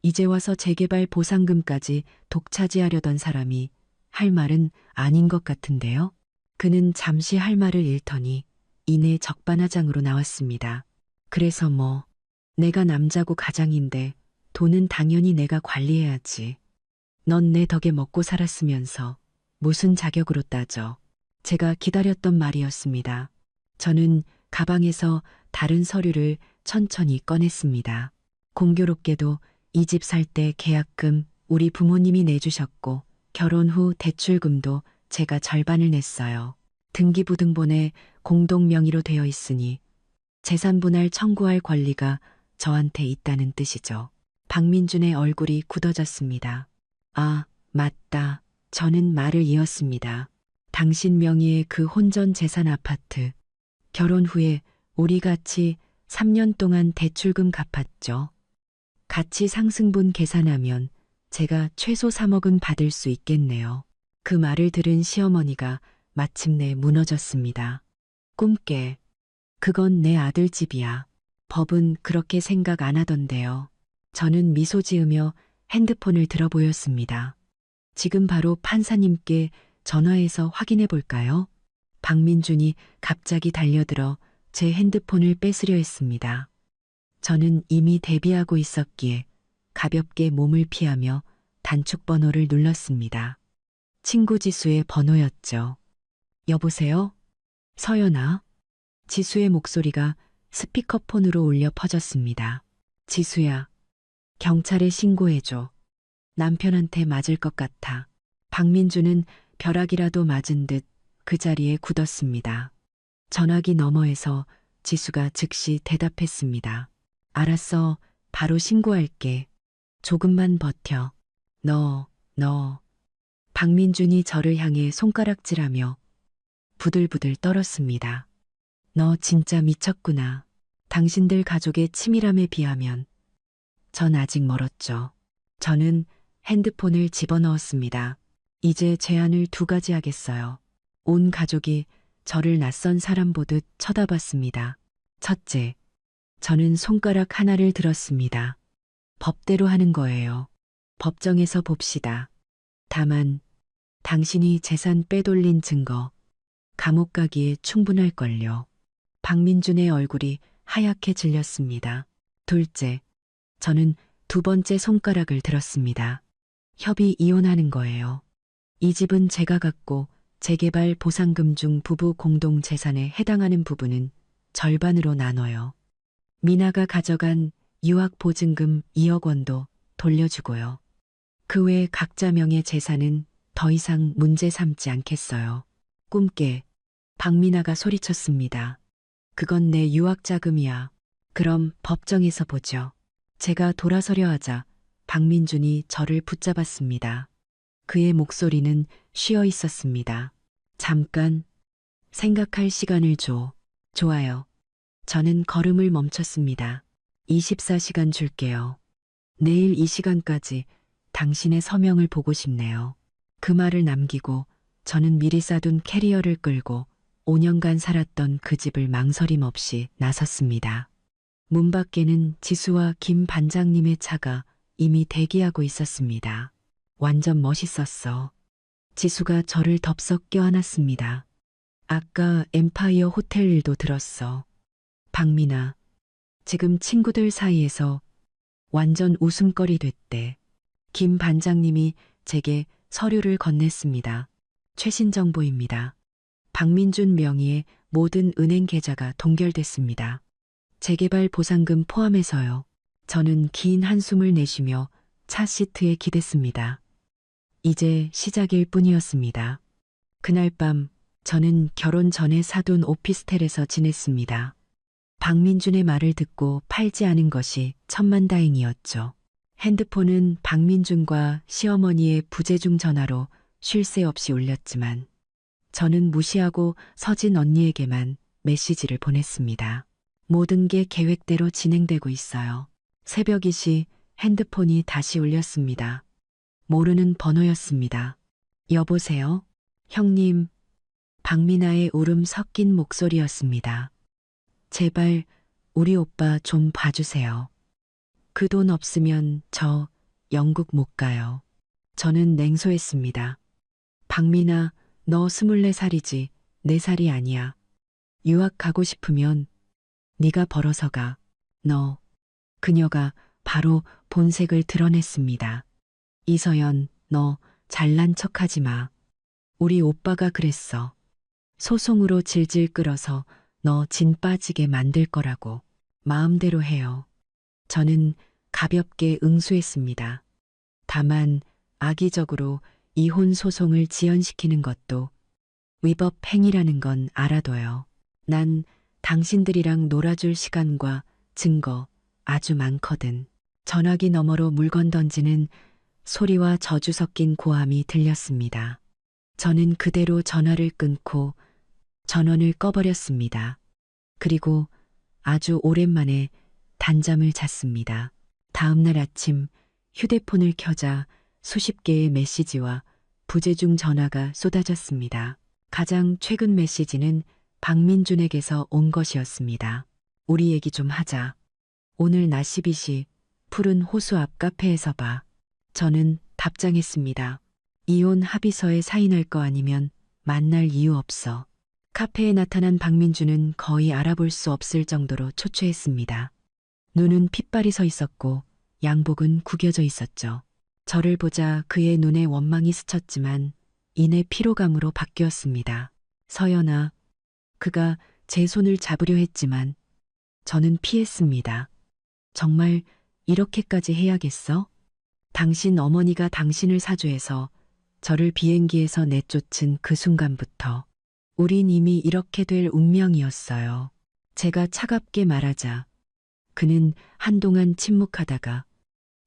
이제 와서 재개발 보상금까지 독차지하려던 사람이 할 말은 아닌 것 같은데요. 그는 잠시 할 말을 잃더니 이내 적반하장으로 나왔습니다. 그래서 뭐, 내가 남자고 가장인데 돈은 당연히 내가 관리해야지. 넌 내 덕에 먹고 살았으면서 무슨 자격으로 따져. 제가 기다렸던 말이었습니다. 저는 가방에서 다른 서류를 천천히 꺼냈습니다. 공교롭게도 이 집 살 때 계약금 우리 부모님이 내주셨고 결혼 후 대출금도 제가 절반을 냈어요. 등기부등본에 공동 명의로 되어 있으니 재산 분할 청구할 권리가 저한테 있다는 뜻이죠. 박민준의 얼굴이 굳어졌습니다. 아, 맞다. 저는 말을 이었습니다. 당신 명의의 그 혼전 재산 아파트. 결혼 후에 우리 같이 3년 동안 대출금 갚았죠. 가치 상승분 계산하면 제가 최소 3억은 받을 수 있겠네요. 그 말을 들은 시어머니가 마침내 무너졌습니다. 꿈깨. 그건 내 아들 집이야. 법은 그렇게 생각 안 하던데요. 저는 미소 지으며 핸드폰을 들어 보였습니다. 지금 바로 판사님께 전화해서 확인해 볼까요? 박민준이 갑자기 달려들어 제 핸드폰을 뺏으려 했습니다. 저는 이미 대비하고 있었기에 가볍게 몸을 피하며 단축 번호를 눌렀습니다. 친구 지수의 번호였죠. 여보세요? 서연아? 지수의 목소리가 스피커폰으로 울려 퍼졌습니다. 지수야, 경찰에 신고해줘. 남편한테 맞을 것 같아. 박민주는 벼락이라도 맞은 듯 그 자리에 굳었습니다. 전화기 너머에서 지수가 즉시 대답했습니다. 알았어, 바로 신고할게. 조금만 버텨. 너. 박민준이 저를 향해 손가락질하며 부들부들 떨었습니다. 너 진짜 미쳤구나. 당신들 가족의 치밀함에 비하면 전 아직 멀었죠. 저는 핸드폰을 집어넣었습니다. 이제 제안을 2가지 하겠어요. 온 가족이 저를 낯선 사람 보듯 쳐다봤습니다. 첫째, 저는 손가락 하나를 들었습니다. 법대로 하는 거예요. 법정에서 봅시다. 다만 당신이 재산 빼돌린 증거 감옥 가기에 충분할걸요. 박민준의 얼굴이 하얗게 질렸습니다. 둘째, 저는 2번째 손가락을 들었습니다. 협의 이혼하는 거예요. 이 집은 제가 갖고 재개발 보상금 중 부부 공동 재산에 해당하는 부분은 절반으로 나눠요. 미나가 가져간 유학 보증금 2억 원도 돌려주고요. 그 외 각자 명의 재산은 더 이상 문제 삼지 않겠어요. 꿈깨. 박미나가 소리쳤습니다. 그건 내 유학 자금이야. 그럼 법정에서 보죠. 제가 돌아서려 하자 박민준이 저를 붙잡았습니다. 그의 목소리는 쉬어 있었습니다. 잠깐 생각할 시간을 줘. 좋아요. 저는 걸음을 멈췄습니다. 24시간 줄게요. 내일 이 시간까지 당신의 서명을 보고 싶네요. 그 말을 남기고 저는 미리 싸둔 캐리어를 끌고 5년간 살았던 그 집을 망설임 없이 나섰습니다. 문 밖에는 지수와 김 반장님의 차가 이미 대기하고 있었습니다. 완전 멋있었어. 지수가 저를 덥석 껴안았습니다. 아까 엠파이어 호텔 일도 들었어. 박민아, 지금 친구들 사이에서 완전 웃음거리 됐대. 김 반장님이 제게 서류를 건넸습니다. 최신 정보입니다. 박민준 명의의 모든 은행 계좌가 동결됐습니다. 재개발 보상금 포함해서요. 저는 긴 한숨을 내쉬며 차 시트에 기댔습니다. 이제 시작일 뿐이었습니다. 그날 밤 저는 결혼 전에 사둔 오피스텔에서 지냈습니다. 박민준의 말을 듣고 팔지 않은 것이 천만다행이었죠. 핸드폰은 박민준과 시어머니의 부재중 전화로 쉴 새 없이 울렸지만 저는 무시하고 서진 언니에게만 메시지를 보냈습니다. 모든 게 계획대로 진행되고 있어요. 새벽 2시 핸드폰이 다시 울렸습니다. 모르는 번호였습니다. 여보세요? 형님, 박민아의 울음 섞인 목소리였습니다. 제발 우리 오빠 좀 봐주세요. 그 돈 없으면 저 영국 못 가요. 저는 냉소했습니다. 박민아, 너 24살이지 4살이 아니야. 유학 가고 싶으면 네가 벌어서 가. 너. 그녀가 바로 본색을 드러냈습니다. 이서연, 너 잘난 척하지 마. 우리 오빠가 그랬어. 소송으로 질질 끌어서 너 진 빠지게 만들 거라고. 마음대로 해요. 저는 가볍게 응수했습니다. 다만 악의적으로 이혼 소송을 지연시키는 것도 위법 행위라는 건 알아둬요. 난 당신들이랑 놀아줄 시간과 증거 아주 많거든. 전화기 너머로 물건 던지는 소리와 저주 섞인 고함이 들렸습니다. 저는 그대로 전화를 끊고 전원을 꺼버렸습니다. 그리고 아주 오랜만에 단잠을 잤습니다. 다음 날 아침 휴대폰을 켜자 수십 개의 메시지와 부재중 전화가 쏟아졌습니다. 가장 최근 메시지는 박민준에게서 온 것이었습니다. 우리 얘기 좀 하자. 오늘 낮 12시 푸른 호수 앞 카페에서 봐. 저는 답장했습니다. 이혼 합의서에 사인할 거 아니면 만날 이유 없어. 카페에 나타난 박민준은 거의 알아볼 수 없을 정도로 초췌했습니다. 눈은 핏발이 서 있었고 양복은 구겨져 있었죠. 저를 보자 그의 눈에 원망이 스쳤지만 이내 피로감으로 바뀌었습니다. 서연아, 그가 제 손을 잡으려 했지만 저는 피했습니다. 정말 이렇게까지 해야겠어? 당신 어머니가 당신을 사주해서 저를 비행기에서 내쫓은 그 순간부터 우린 이미 이렇게 될 운명이었어요. 제가 차갑게 말하자 그는 한동안 침묵하다가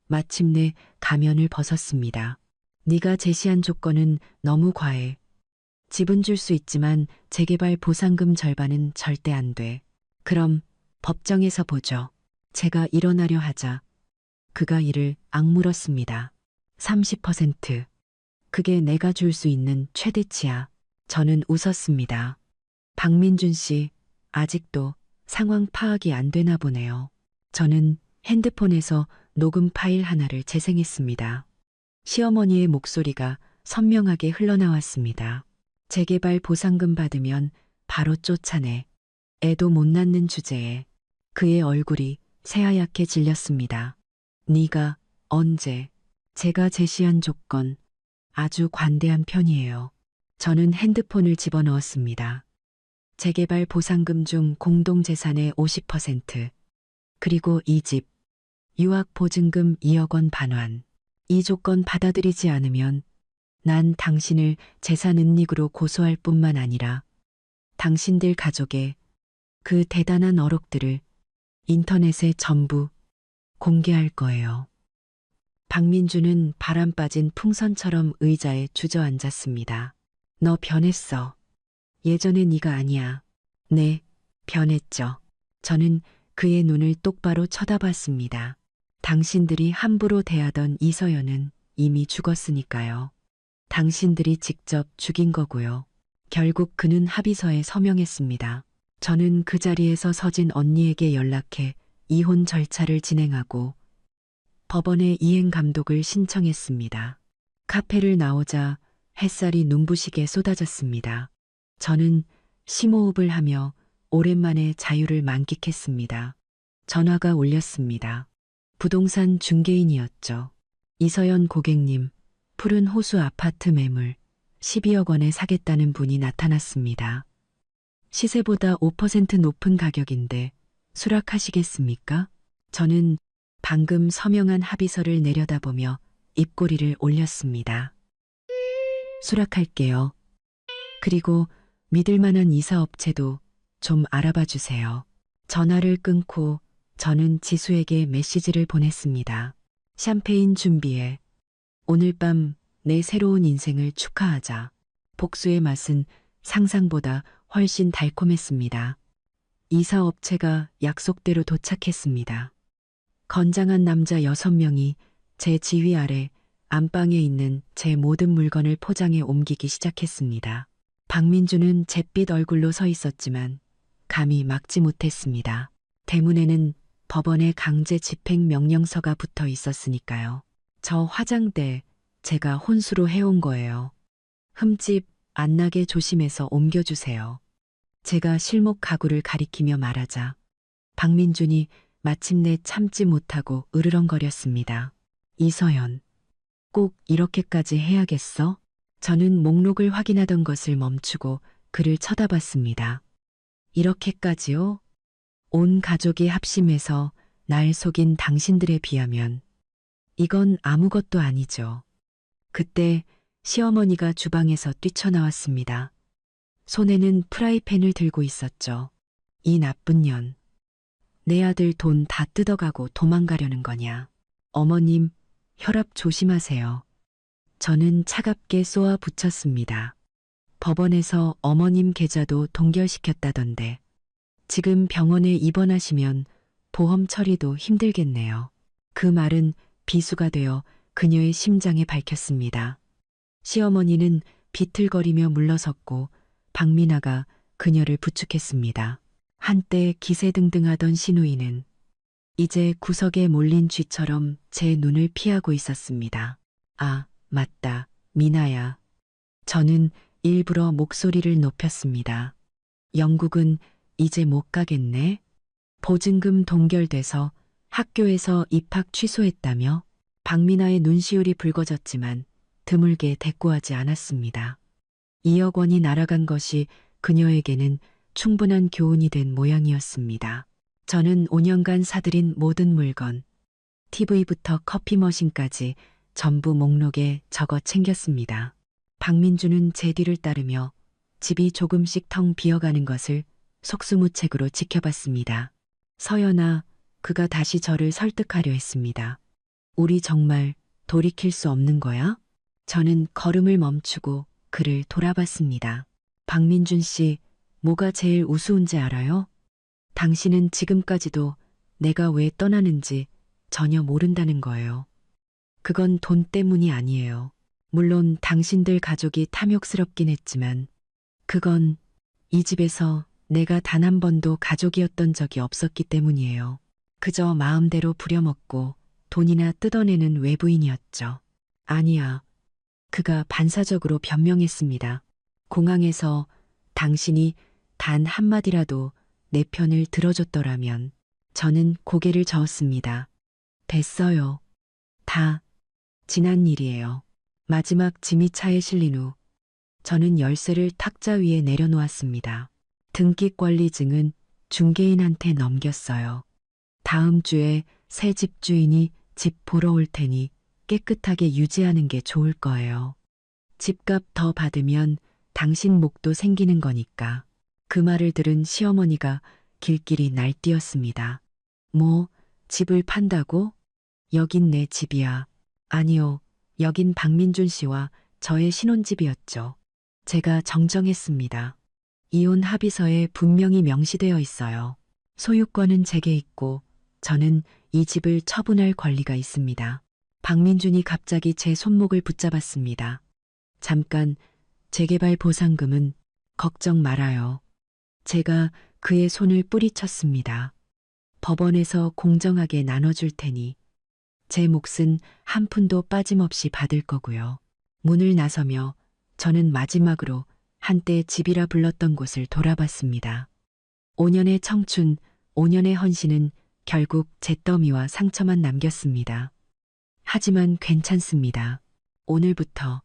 마침내 가면을 벗었습니다. 네가 제시한 조건은 너무 과해. 집은 줄 수 있지만 재개발 보상금 절반은 절대 안 돼. 그럼 법정에서 보죠. 제가 일어나려 하자 그가 이를 악물었습니다. 30%. 그게 내가 줄 수 있는 최대치야. 저는 웃었습니다. 박민준 씨, 아직도 상황 파악이 안 되나 보네요. 저는 핸드폰에서 녹음 파일 하나를 재생했습니다. 시어머니의 목소리가 선명하게 흘러나왔습니다. 재개발 보상금 받으면 바로 쫓아내. 애도 못 낳는 주제에 그의 얼굴이 새하얗게 질렸습니다. 네가 언제? 제가 제시한 조건 아주 관대한 편이에요. 저는 핸드폰을 집어넣었습니다. 재개발 보상금 중 공동재산의 50%, 그리고 이 집, 유학 보증금 2억 원 반환. 이 조건 받아들이지 않으면 난 당신을 재산 은닉으로 고소할 뿐만 아니라 당신들 가족의 그 대단한 어록들을 인터넷에 전부 공개할 거예요. 박민주는 바람 빠진 풍선처럼 의자에 주저앉았습니다. 너 변했어. 예전의 네가 아니야. 네, 변했죠. 저는 그의 눈을 똑바로 쳐다봤습니다. 당신들이 함부로 대하던 이서연은 이미 죽었으니까요. 당신들이 직접 죽인 거고요. 결국 그는 합의서에 서명했습니다. 저는 그 자리에서 서진 언니에게 연락해 이혼 절차를 진행하고 법원에 이행 감독을 신청했습니다. 카페를 나오자 햇살이 눈부시게 쏟아졌습니다. 저는 심호흡을 하며 오랜만에 자유를 만끽했습니다. 전화가 울렸습니다. 부동산 중개인이었죠. 이서연 고객님, 푸른 호수 아파트 매물 12억 원에 사겠다는 분이 나타났습니다. 시세보다 5% 높은 가격인데 수락하시겠습니까? 저는 방금 서명한 합의서를 내려다보며 입꼬리를 올렸습니다. 수락할게요. 그리고 믿을 만한 이사업체도 좀 알아봐 주세요. 전화를 끊고 저는 지수에게 메시지를 보냈습니다. 샴페인 준비해. 오늘 밤 내 새로운 인생을 축하하자. 복수의 맛은 상상보다 훨씬 달콤했습니다. 이사업체가 약속대로 도착했습니다. 건장한 남자 6명이 제 지휘 아래 안방에 있는 제 모든 물건을 포장해 옮기기 시작했습니다. 박민주는 잿빛 얼굴로 서 있었지만 감히 막지 못했습니다. 대문에는 법원의 강제 집행 명령서가 붙어 있었으니까요. 저 화장대 제가 혼수로 해온 거예요. 흠집 안 나게 조심해서 옮겨주세요. 제가 실목 가구를 가리키며 말하자 박민준이 마침내 참지 못하고 으르렁거렸습니다. 이서연, 꼭 이렇게까지 해야겠어? 저는 목록을 확인하던 것을 멈추고 그를 쳐다봤습니다. 이렇게까지요? 온 가족이 합심해서 날 속인 당신들에 비하면 이건 아무것도 아니죠. 그때 시어머니가 주방에서 뛰쳐나왔습니다. 손에는 프라이팬을 들고 있었죠. 이 나쁜 년. 내 아들 돈 다 뜯어가고 도망가려는 거냐. 어머님, 혈압 조심하세요. 저는 차갑게 쏘아 붙였습니다. 법원에서 어머님 계좌도 동결시켰다던데 지금 병원에 입원하시면 보험 처리도 힘들겠네요. 그 말은 비수가 되어 그녀의 심장에 밝혔습니다. 시어머니는 비틀거리며 물러섰고 박민아가 그녀를 부축했습니다. 한때 기세등등하던 시누이는 이제 구석에 몰린 쥐처럼 제 눈을 피하고 있었습니다. 아, 맞다, 미나야. 저는 일부러 목소리를 높였습니다. 영국은 이제 못 가겠네? 보증금 동결돼서 학교에서 입학 취소했다며? 박민아의 눈시울이 붉어졌지만 드물게 대꾸하지 않았습니다. 2억 원이 날아간 것이 그녀에게는 충분한 교훈이 된 모양이었습니다. 저는 5년간 사들인 모든 물건, TV부터 커피 머신까지 전부 목록에 적어 챙겼습니다. 박민주는 제 뒤를 따르며 집이 조금씩 텅 비어가는 것을 속수무책으로 지켜봤습니다. 서연아, 그가 다시 저를 설득하려 했습니다. 우리 정말 돌이킬 수 없는 거야? 저는 걸음을 멈추고 그를 돌아봤습니다. 박민준 씨, 뭐가 제일 우스운지 알아요? 당신은 지금까지도 내가 왜 떠나는지 전혀 모른다는 거예요. 그건 돈 때문이 아니에요. 물론 당신들 가족이 탐욕스럽긴 했지만 그건 이 집에서 내가 단 한 번도 가족이었던 적이 없었기 때문이에요. 그저 마음대로 부려먹고 돈이나 뜯어내는 외부인이었죠. 아니야. 그가 반사적으로 변명했습니다. 공항에서 당신이 단 한마디라도 내 편을 들어줬더라면 저는 고개를 저었습니다. 됐어요. 다 지난 일이에요. 마지막 짐이 차에 실린 후 저는 열쇠를 탁자 위에 내려놓았습니다. 등기권리증은 중개인한테 넘겼어요. 다음 주에 새 집주인이 집 보러 올 테니 깨끗하게 유지하는 게 좋을 거예요. 집값 더 받으면 당신 목도 생기는 거니까. 그 말을 들은 시어머니가 길길이 날뛰었습니다. 뭐, 집을 판다고? 여긴 내 집이야. 아니요, 여긴 박민준 씨와 저의 신혼집이었죠. 제가 정정했습니다. 이혼 합의서에 분명히 명시되어 있어요. 소유권은 제게 있고 저는 이 집을 처분할 권리가 있습니다. 박민준이 갑자기 제 손목을 붙잡았습니다. 잠깐, 재개발 보상금은 걱정 말아요. 제가 그의 손을 뿌리쳤습니다. 법원에서 공정하게 나눠줄 테니 제 몫은 한 푼도 빠짐없이 받을 거고요. 문을 나서며 저는 마지막으로 한때 집이라 불렀던 곳을 돌아봤습니다. 5년의 청춘, 5년의 헌신은 결국 잿더미와 상처만 남겼습니다. 하지만 괜찮습니다. 오늘부터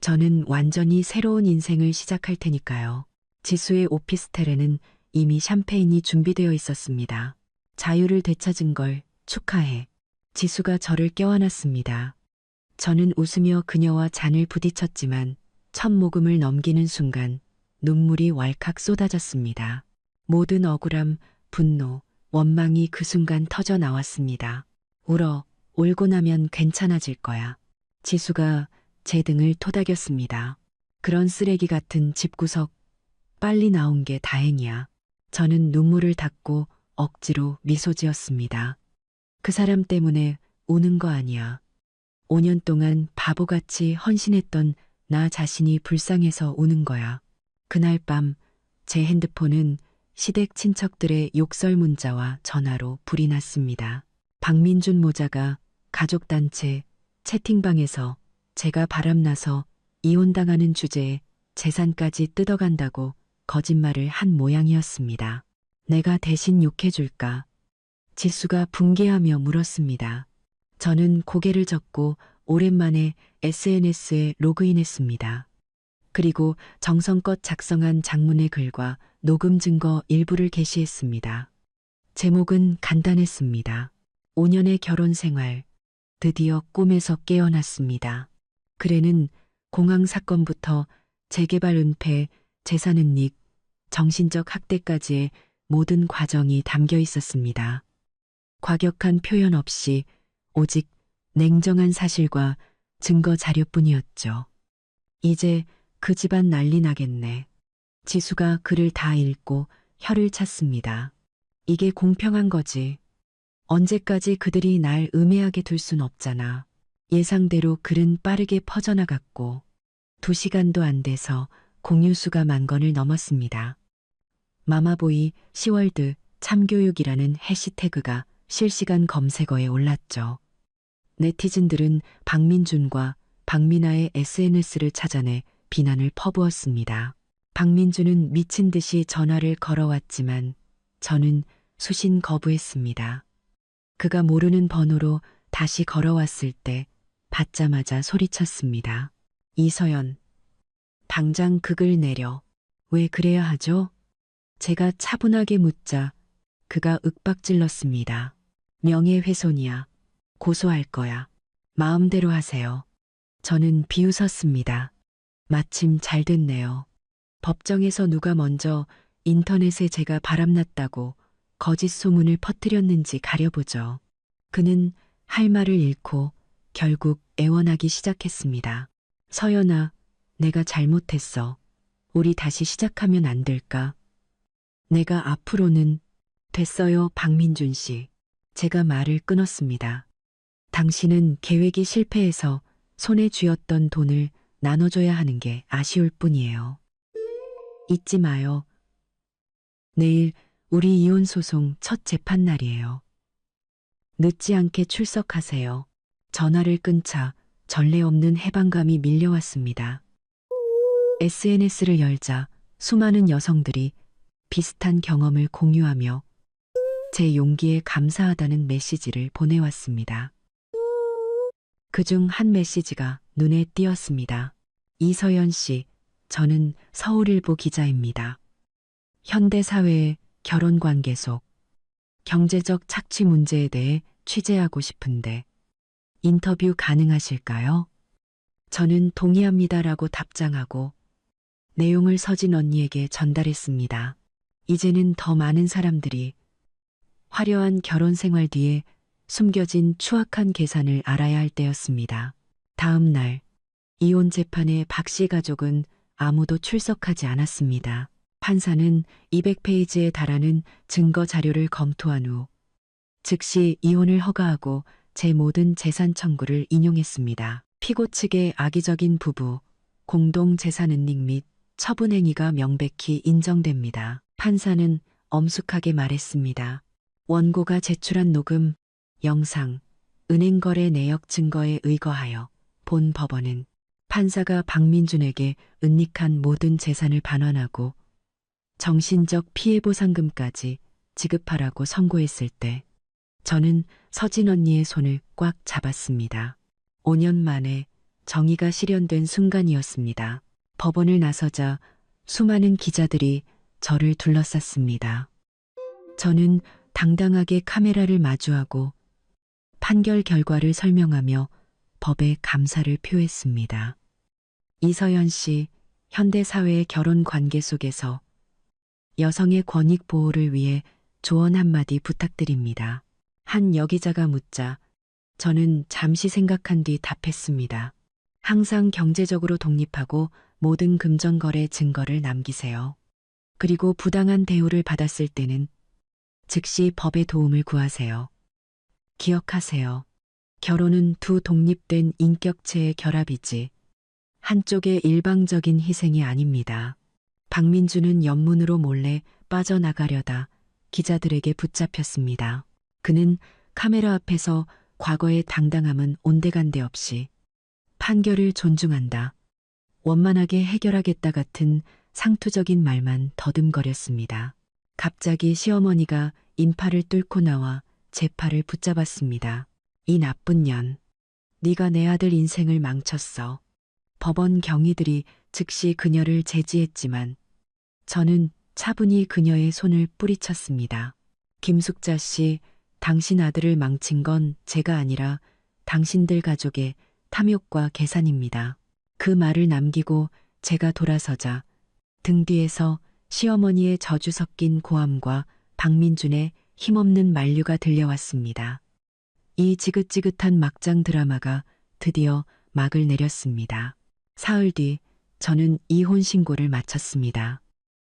저는 완전히 새로운 인생을 시작할 테니까요. 지수의 오피스텔에는 이미 샴페인이 준비되어 있었습니다. 자유를 되찾은 걸 축하해. 지수가 저를 껴안았습니다. 저는 웃으며 그녀와 잔을 부딪혔지만 첫 모금을 넘기는 순간 눈물이 왈칵 쏟아졌습니다. 모든 억울함, 분노, 원망이 그 순간 터져 나왔습니다. 울어. 울고 나면 괜찮아질 거야. 지수가 제 등을 토닥였습니다. 그런 쓰레기 같은 집구석 빨리 나온 게 다행이야. 저는 눈물을 닦고 억지로 미소 지었습니다. 그 사람 때문에 우는 거 아니야. 5년 동안 바보같이 헌신했던 나 자신이 불쌍해서 우는 거야. 그날 밤 제 핸드폰은 시댁 친척들의 욕설 문자와 전화로 불이 났습니다. 박민준 모자가 가족단체 채팅방에서 제가 바람나서 이혼당하는 주제에 재산까지 뜯어간다고 거짓말을 한 모양이었습니다. 내가 대신 욕해줄까? 지수가 분개하며 물었습니다. 저는 고개를 젓고 오랜만에 SNS에 로그인했습니다. 그리고 정성껏 작성한 장문의 글과 녹음 증거 일부를 게시했습니다. 제목은 간단했습니다. 5년의 결혼 생활, 드디어 꿈에서 깨어났습니다. 글에는 공항 사건부터 재개발 은폐, 재산 은닉, 정신적 학대까지의 모든 과정이 담겨 있었습니다. 과격한 표현 없이 오직 냉정한 사실과 증거 자료뿐이었죠. 이제 그 집안 난리 나겠네. 지수가 글을 다 읽고 혀를 찼습니다. 이게 공평한 거지. 언제까지 그들이 날 음해하게 둘 순 없잖아. 예상대로 글은 빠르게 퍼져나갔고 2시간도 안 돼서 공유수가 10,000건을 넘었습니다. 마마보이, 시월드, 참교육이라는 해시태그가 실시간 검색어에 올랐죠. 네티즌들은 박민준과 박민아의 SNS를 찾아내 비난을 퍼부었습니다. 박민준은 미친 듯이 전화를 걸어왔지만 저는 수신 거부했습니다. 그가 모르는 번호로 다시 걸어왔을 때 받자마자 소리쳤습니다. 이서연, 당장 극을 내려. 왜 그래야 하죠? 제가 차분하게 묻자 그가 윽박질렀습니다. 명예훼손이야. 고소할 거야. 마음대로 하세요. 저는 비웃었습니다. 마침 잘 됐네요. 법정에서 누가 먼저 인터넷에 제가 바람났다고 거짓 소문을 퍼뜨렸는지 가려보죠. 그는 할 말을 잃고 결국 애원하기 시작했습니다. 서연아, 내가 잘못했어. 우리 다시 시작하면 안 될까? 내가 앞으로는 됐어요, 박민준 씨. 제가 말을 끊었습니다. 당신은 계획이 실패해서 손에 쥐었던 돈을 나눠줘야 하는 게 아쉬울 뿐이에요. 잊지 마요. 내일 우리 이혼 소송 첫 재판 날이에요. 늦지 않게 출석하세요. 전화를 끊자 전례 없는 해방감이 밀려왔습니다. SNS를 열자 수많은 여성들이 비슷한 경험을 공유하며 제 용기에 감사하다는 메시지를 보내왔습니다. 그중 한 메시지가 눈에 띄었습니다. 이서연 씨, 저는 서울일보 기자입니다. 현대사회의 결혼관계 속 경제적 착취 문제에 대해 취재하고 싶은데 인터뷰 가능하실까요? 저는 동의합니다라고 답장하고 내용을 서진 언니에게 전달했습니다. 이제는 더 많은 사람들이 화려한 결혼 생활 뒤에 숨겨진 추악한 계산을 알아야 할 때였습니다. 다음 날 이혼 재판에 박 씨 가족은 아무도 출석하지 않았습니다. 판사는 200페이지에 달하는 증거 자료를 검토한 후 즉시 이혼을 허가하고 제 모든 재산 청구를 인용했습니다. 피고 측의 악의적인 부부, 공동 재산 은닉 및 처분 행위가 명백히 인정됩니다. 판사는 엄숙하게 말했습니다. 원고가 제출한 녹음, 영상, 은행거래 내역 증거에 의거하여 본 법원은 판사가 박민준에게 은닉한 모든 재산을 반환하고 정신적 피해보상금까지 지급하라고 선고했을 때 저는 서진 언니의 손을 꽉 잡았습니다. 5년 만에 정의가 실현된 순간이었습니다. 법원을 나서자 수많은 기자들이 저를 둘러쌌습니다. 저는 당당하게 카메라를 마주하고 판결 결과를 설명하며 법에 감사를 표했습니다. 이서연 씨, 현대사회의 결혼 관계 속에서 여성의 권익 보호를 위해 조언 한마디 부탁드립니다. 한 여기자가 묻자 저는 잠시 생각한 뒤 답했습니다. 항상 경제적으로 독립하고 모든 금전거래 증거를 남기세요. 그리고 부당한 대우를 받았을 때는 즉시 법의 도움을 구하세요. 기억하세요. 결혼은 두 독립된 인격체의 결합이지 한쪽의 일방적인 희생이 아닙니다. 박민주는 연문으로 몰래 빠져나가려다 기자들에게 붙잡혔습니다. 그는 카메라 앞에서 과거의 당당함은 온데간데 없이 판결을 존중한다, 원만하게 해결하겠다 같은 상투적인 말만 더듬거렸습니다. 갑자기 시어머니가 인파를 뚫고 나와 제 팔을 붙잡았습니다. 이 나쁜 년, 네가 내 아들 인생을 망쳤어. 법원 경위들이 즉시 그녀를 제지했지만 저는 차분히 그녀의 손을 뿌리쳤습니다. 김숙자 씨, 당신 아들을 망친 건 제가 아니라 당신들 가족의 탐욕과 계산입니다. 그 말을 남기고 제가 돌아서자 등 뒤에서 시어머니의 저주 섞인 고함과 박민준의 힘없는 만류가 들려왔습니다. 이 지긋지긋한 막장 드라마가 드디어 막을 내렸습니다. 사흘 뒤 저는 이혼 신고를 마쳤습니다.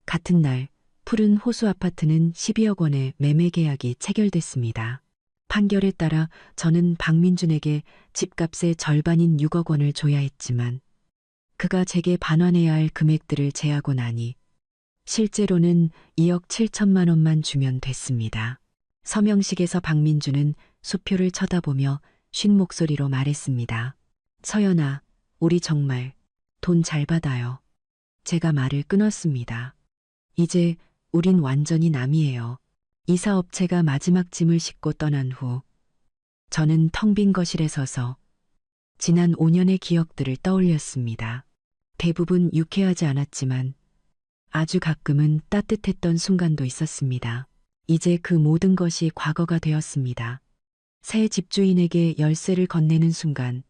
같은 날 푸른 호수 아파트는 12억 원의 매매 계약이 체결됐습니다. 판결에 따라 저는 박민준에게 집값의 절반인 6억 원을 줘야 했지만 그가 제게 반환해야 할 금액들을 제하고 나니 실제로는 2억 7천만 원만 주면 됐습니다. 서명식에서 박민준은 수표를 쳐다보며 쉰 목소리로 말했습니다. 서연아, 우리 정말 돈 잘 받아요. 제가 말을 끊었습니다. 이제 우린 완전히 남이에요. 이사업체가 마지막 짐을 싣고 떠난 후 저는 텅 빈 거실에 서서 지난 5년의 기억들을 떠올렸습니다. 대부분 유쾌하지 않았지만 아주 가끔은 따뜻했던 순간도 있었습니다. 이제 그 모든 것이 과거가 되었습니다. 새 집주인에게 열쇠를 건네는 순간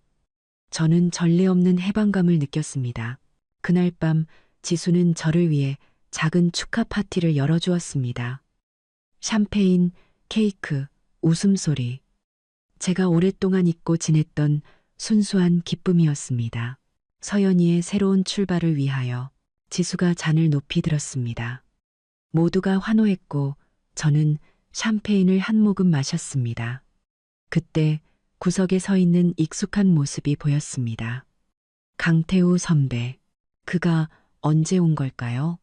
저는 전례 없는 해방감을 느꼈습니다. 그날 밤 지수는 저를 위해 작은 축하 파티를 열어주었습니다. 샴페인, 케이크, 웃음소리. 제가 오랫동안 잊고 지냈던 순수한 기쁨이었습니다. 서연이의 새로운 출발을 위하여 지수가 잔을 높이 들었습니다. 모두가 환호했고 저는 샴페인을 한 모금 마셨습니다. 그때 구석에 서 있는 익숙한 모습이 보였습니다. 강태우 선배. 그가 언제 온 걸까요?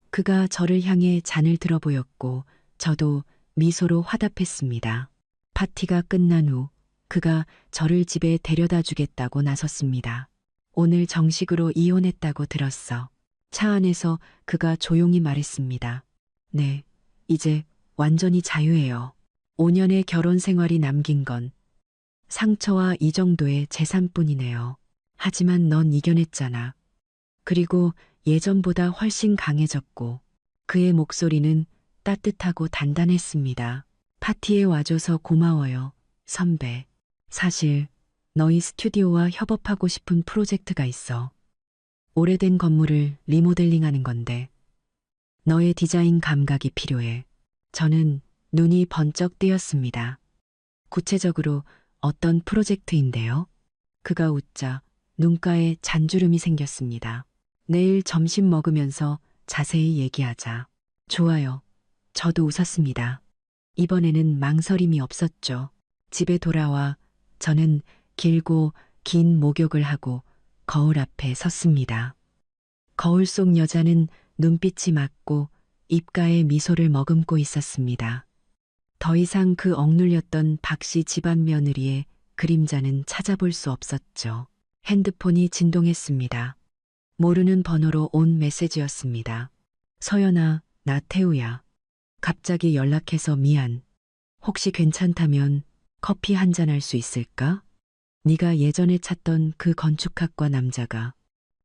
그가 저를 향해 잔을 들어 보였고 저도 미소로 화답했습니다. 파티가 끝난 후 그가 저를 집에 데려다 주겠다고 나섰습니다. 오늘 정식으로 이혼했다고 들었어. 차 안에서 그가 조용히 말했습니다. 네, 이제 완전히 자유예요. 5년의 결혼 생활이 남긴 건 상처와 이 정도의 재산뿐이네요. 하지만 넌 이겨냈잖아. 그리고 예전보다 훨씬 강해졌고 그의 목소리는 따뜻하고 단단했습니다. 파티에 와줘서 고마워요, 선배. 사실 너희 스튜디오와 협업하고 싶은 프로젝트가 있어. 오래된 건물을 리모델링하는 건데 너의 디자인 감각이 필요해. 저는 눈이 번쩍 뜨였습니다. 구체적으로 어떤 프로젝트인데요? 그가 웃자 눈가에 잔주름이 생겼습니다. 내일 점심 먹으면서 자세히 얘기하자. 좋아요. 저도 웃었습니다. 이번에는 망설임이 없었죠. 집에 돌아와 저는 길고 긴 목욕을 하고 거울 앞에 섰습니다. 거울 속 여자는 눈빛이 맑고 입가에 미소를 머금고 있었습니다. 더 이상 그 억눌렸던 박씨 집안 며느리의 그림자는 찾아볼 수 없었죠. 핸드폰이 진동했습니다. 모르는 번호로 온 메시지였습니다. 서연아, 나 태우야. 갑자기 연락해서 미안. 혹시 괜찮다면 커피 한잔 할 수 있을까? 네가 예전에 찾던 그 건축학과 남자가.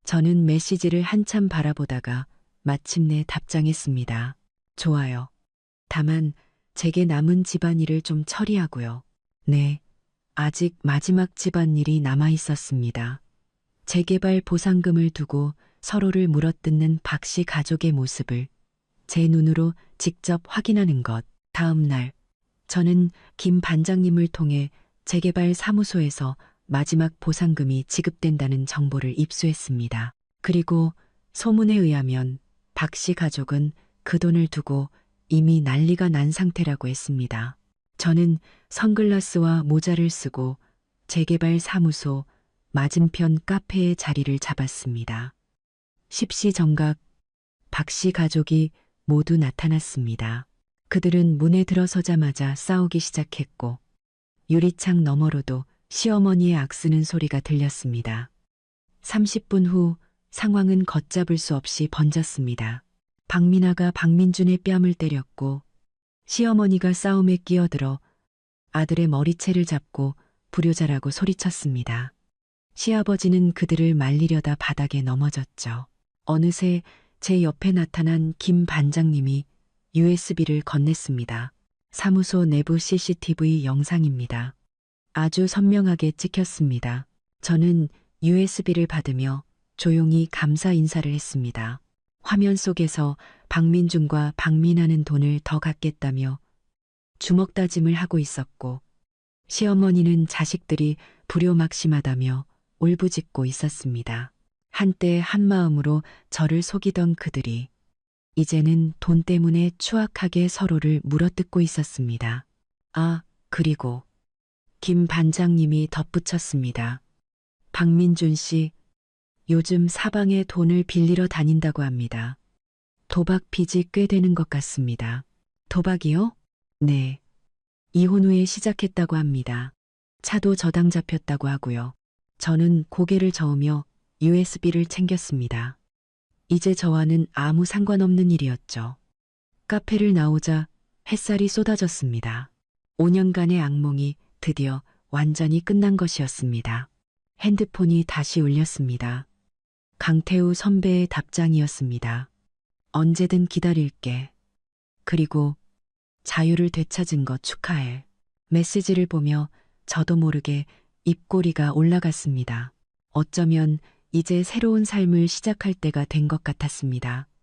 저는 메시지를 한참 바라보다가 마침내 답장했습니다. 좋아요. 다만 제게 남은 집안일을 좀 처리하고요. 네, 아직 마지막 집안일이 남아 있었습니다. 재개발 보상금을 두고 서로를 물어뜯는 박 씨 가족의 모습을 제 눈으로 직접 확인하는 것. 다음 날, 저는 김 반장님을 통해 재개발 사무소에서 마지막 보상금이 지급된다는 정보를 입수했습니다. 그리고 소문에 의하면 박 씨 가족은 그 돈을 두고 이미 난리가 난 상태라고 했습니다. 저는 선글라스와 모자를 쓰고 재개발 사무소 맞은편 카페에 자리를 잡았습니다. 십시정각 박 씨 가족이 모두 나타났습니다. 그들은 문에 들어서자마자 싸우기 시작했고 유리창 너머로도 시어머니의 악쓰는 소리가 들렸습니다. 30분 후 상황은 걷잡을 수 없이 번졌습니다. 박민아가 박민준의 뺨을 때렸고 시어머니가 싸움에 끼어들어 아들의 머리채를 잡고 불효자라고 소리쳤습니다. 시아버지는 그들을 말리려다 바닥에 넘어졌죠. 어느새 제 옆에 나타난 김 반장님이 USB를 건넸습니다. 사무소 내부 CCTV 영상입니다. 아주 선명하게 찍혔습니다. 저는 USB를 받으며 조용히 감사 인사를 했습니다. 화면 속에서 박민준과 박민아는 돈을 더 갚겠다며 주먹 다짐을 하고 있었고 시어머니는 자식들이 불효막심하다며 울부짖고 있었습니다. 한때 한마음으로 저를 속이던 그들이 이제는 돈 때문에 추악하게 서로를 물어뜯고 있었습니다. 아, 그리고 김 반장님이 덧붙였습니다. 박민준 씨, 요즘 사방에 돈을 빌리러 다닌다고 합니다. 도박 빚이 꽤 되는 것 같습니다. 도박이요? 네. 이혼 후에 시작했다고 합니다. 차도 저당 잡혔다고 하고요. 저는 고개를 저으며 USB를 챙겼습니다. 이제 저와는 아무 상관없는 일이었죠. 카페를 나오자 햇살이 쏟아졌습니다. 5년간의 악몽이 드디어 완전히 끝난 것이었습니다. 핸드폰이 다시 울렸습니다. 강태우 선배의 답장이었습니다. 언제든 기다릴게. 그리고 자유를 되찾은 것 축하해. 메시지를 보며 저도 모르게 입꼬리가 올라갔습니다. 어쩌면 이제 새로운 삶을 시작할 때가 된 것 같았습니다.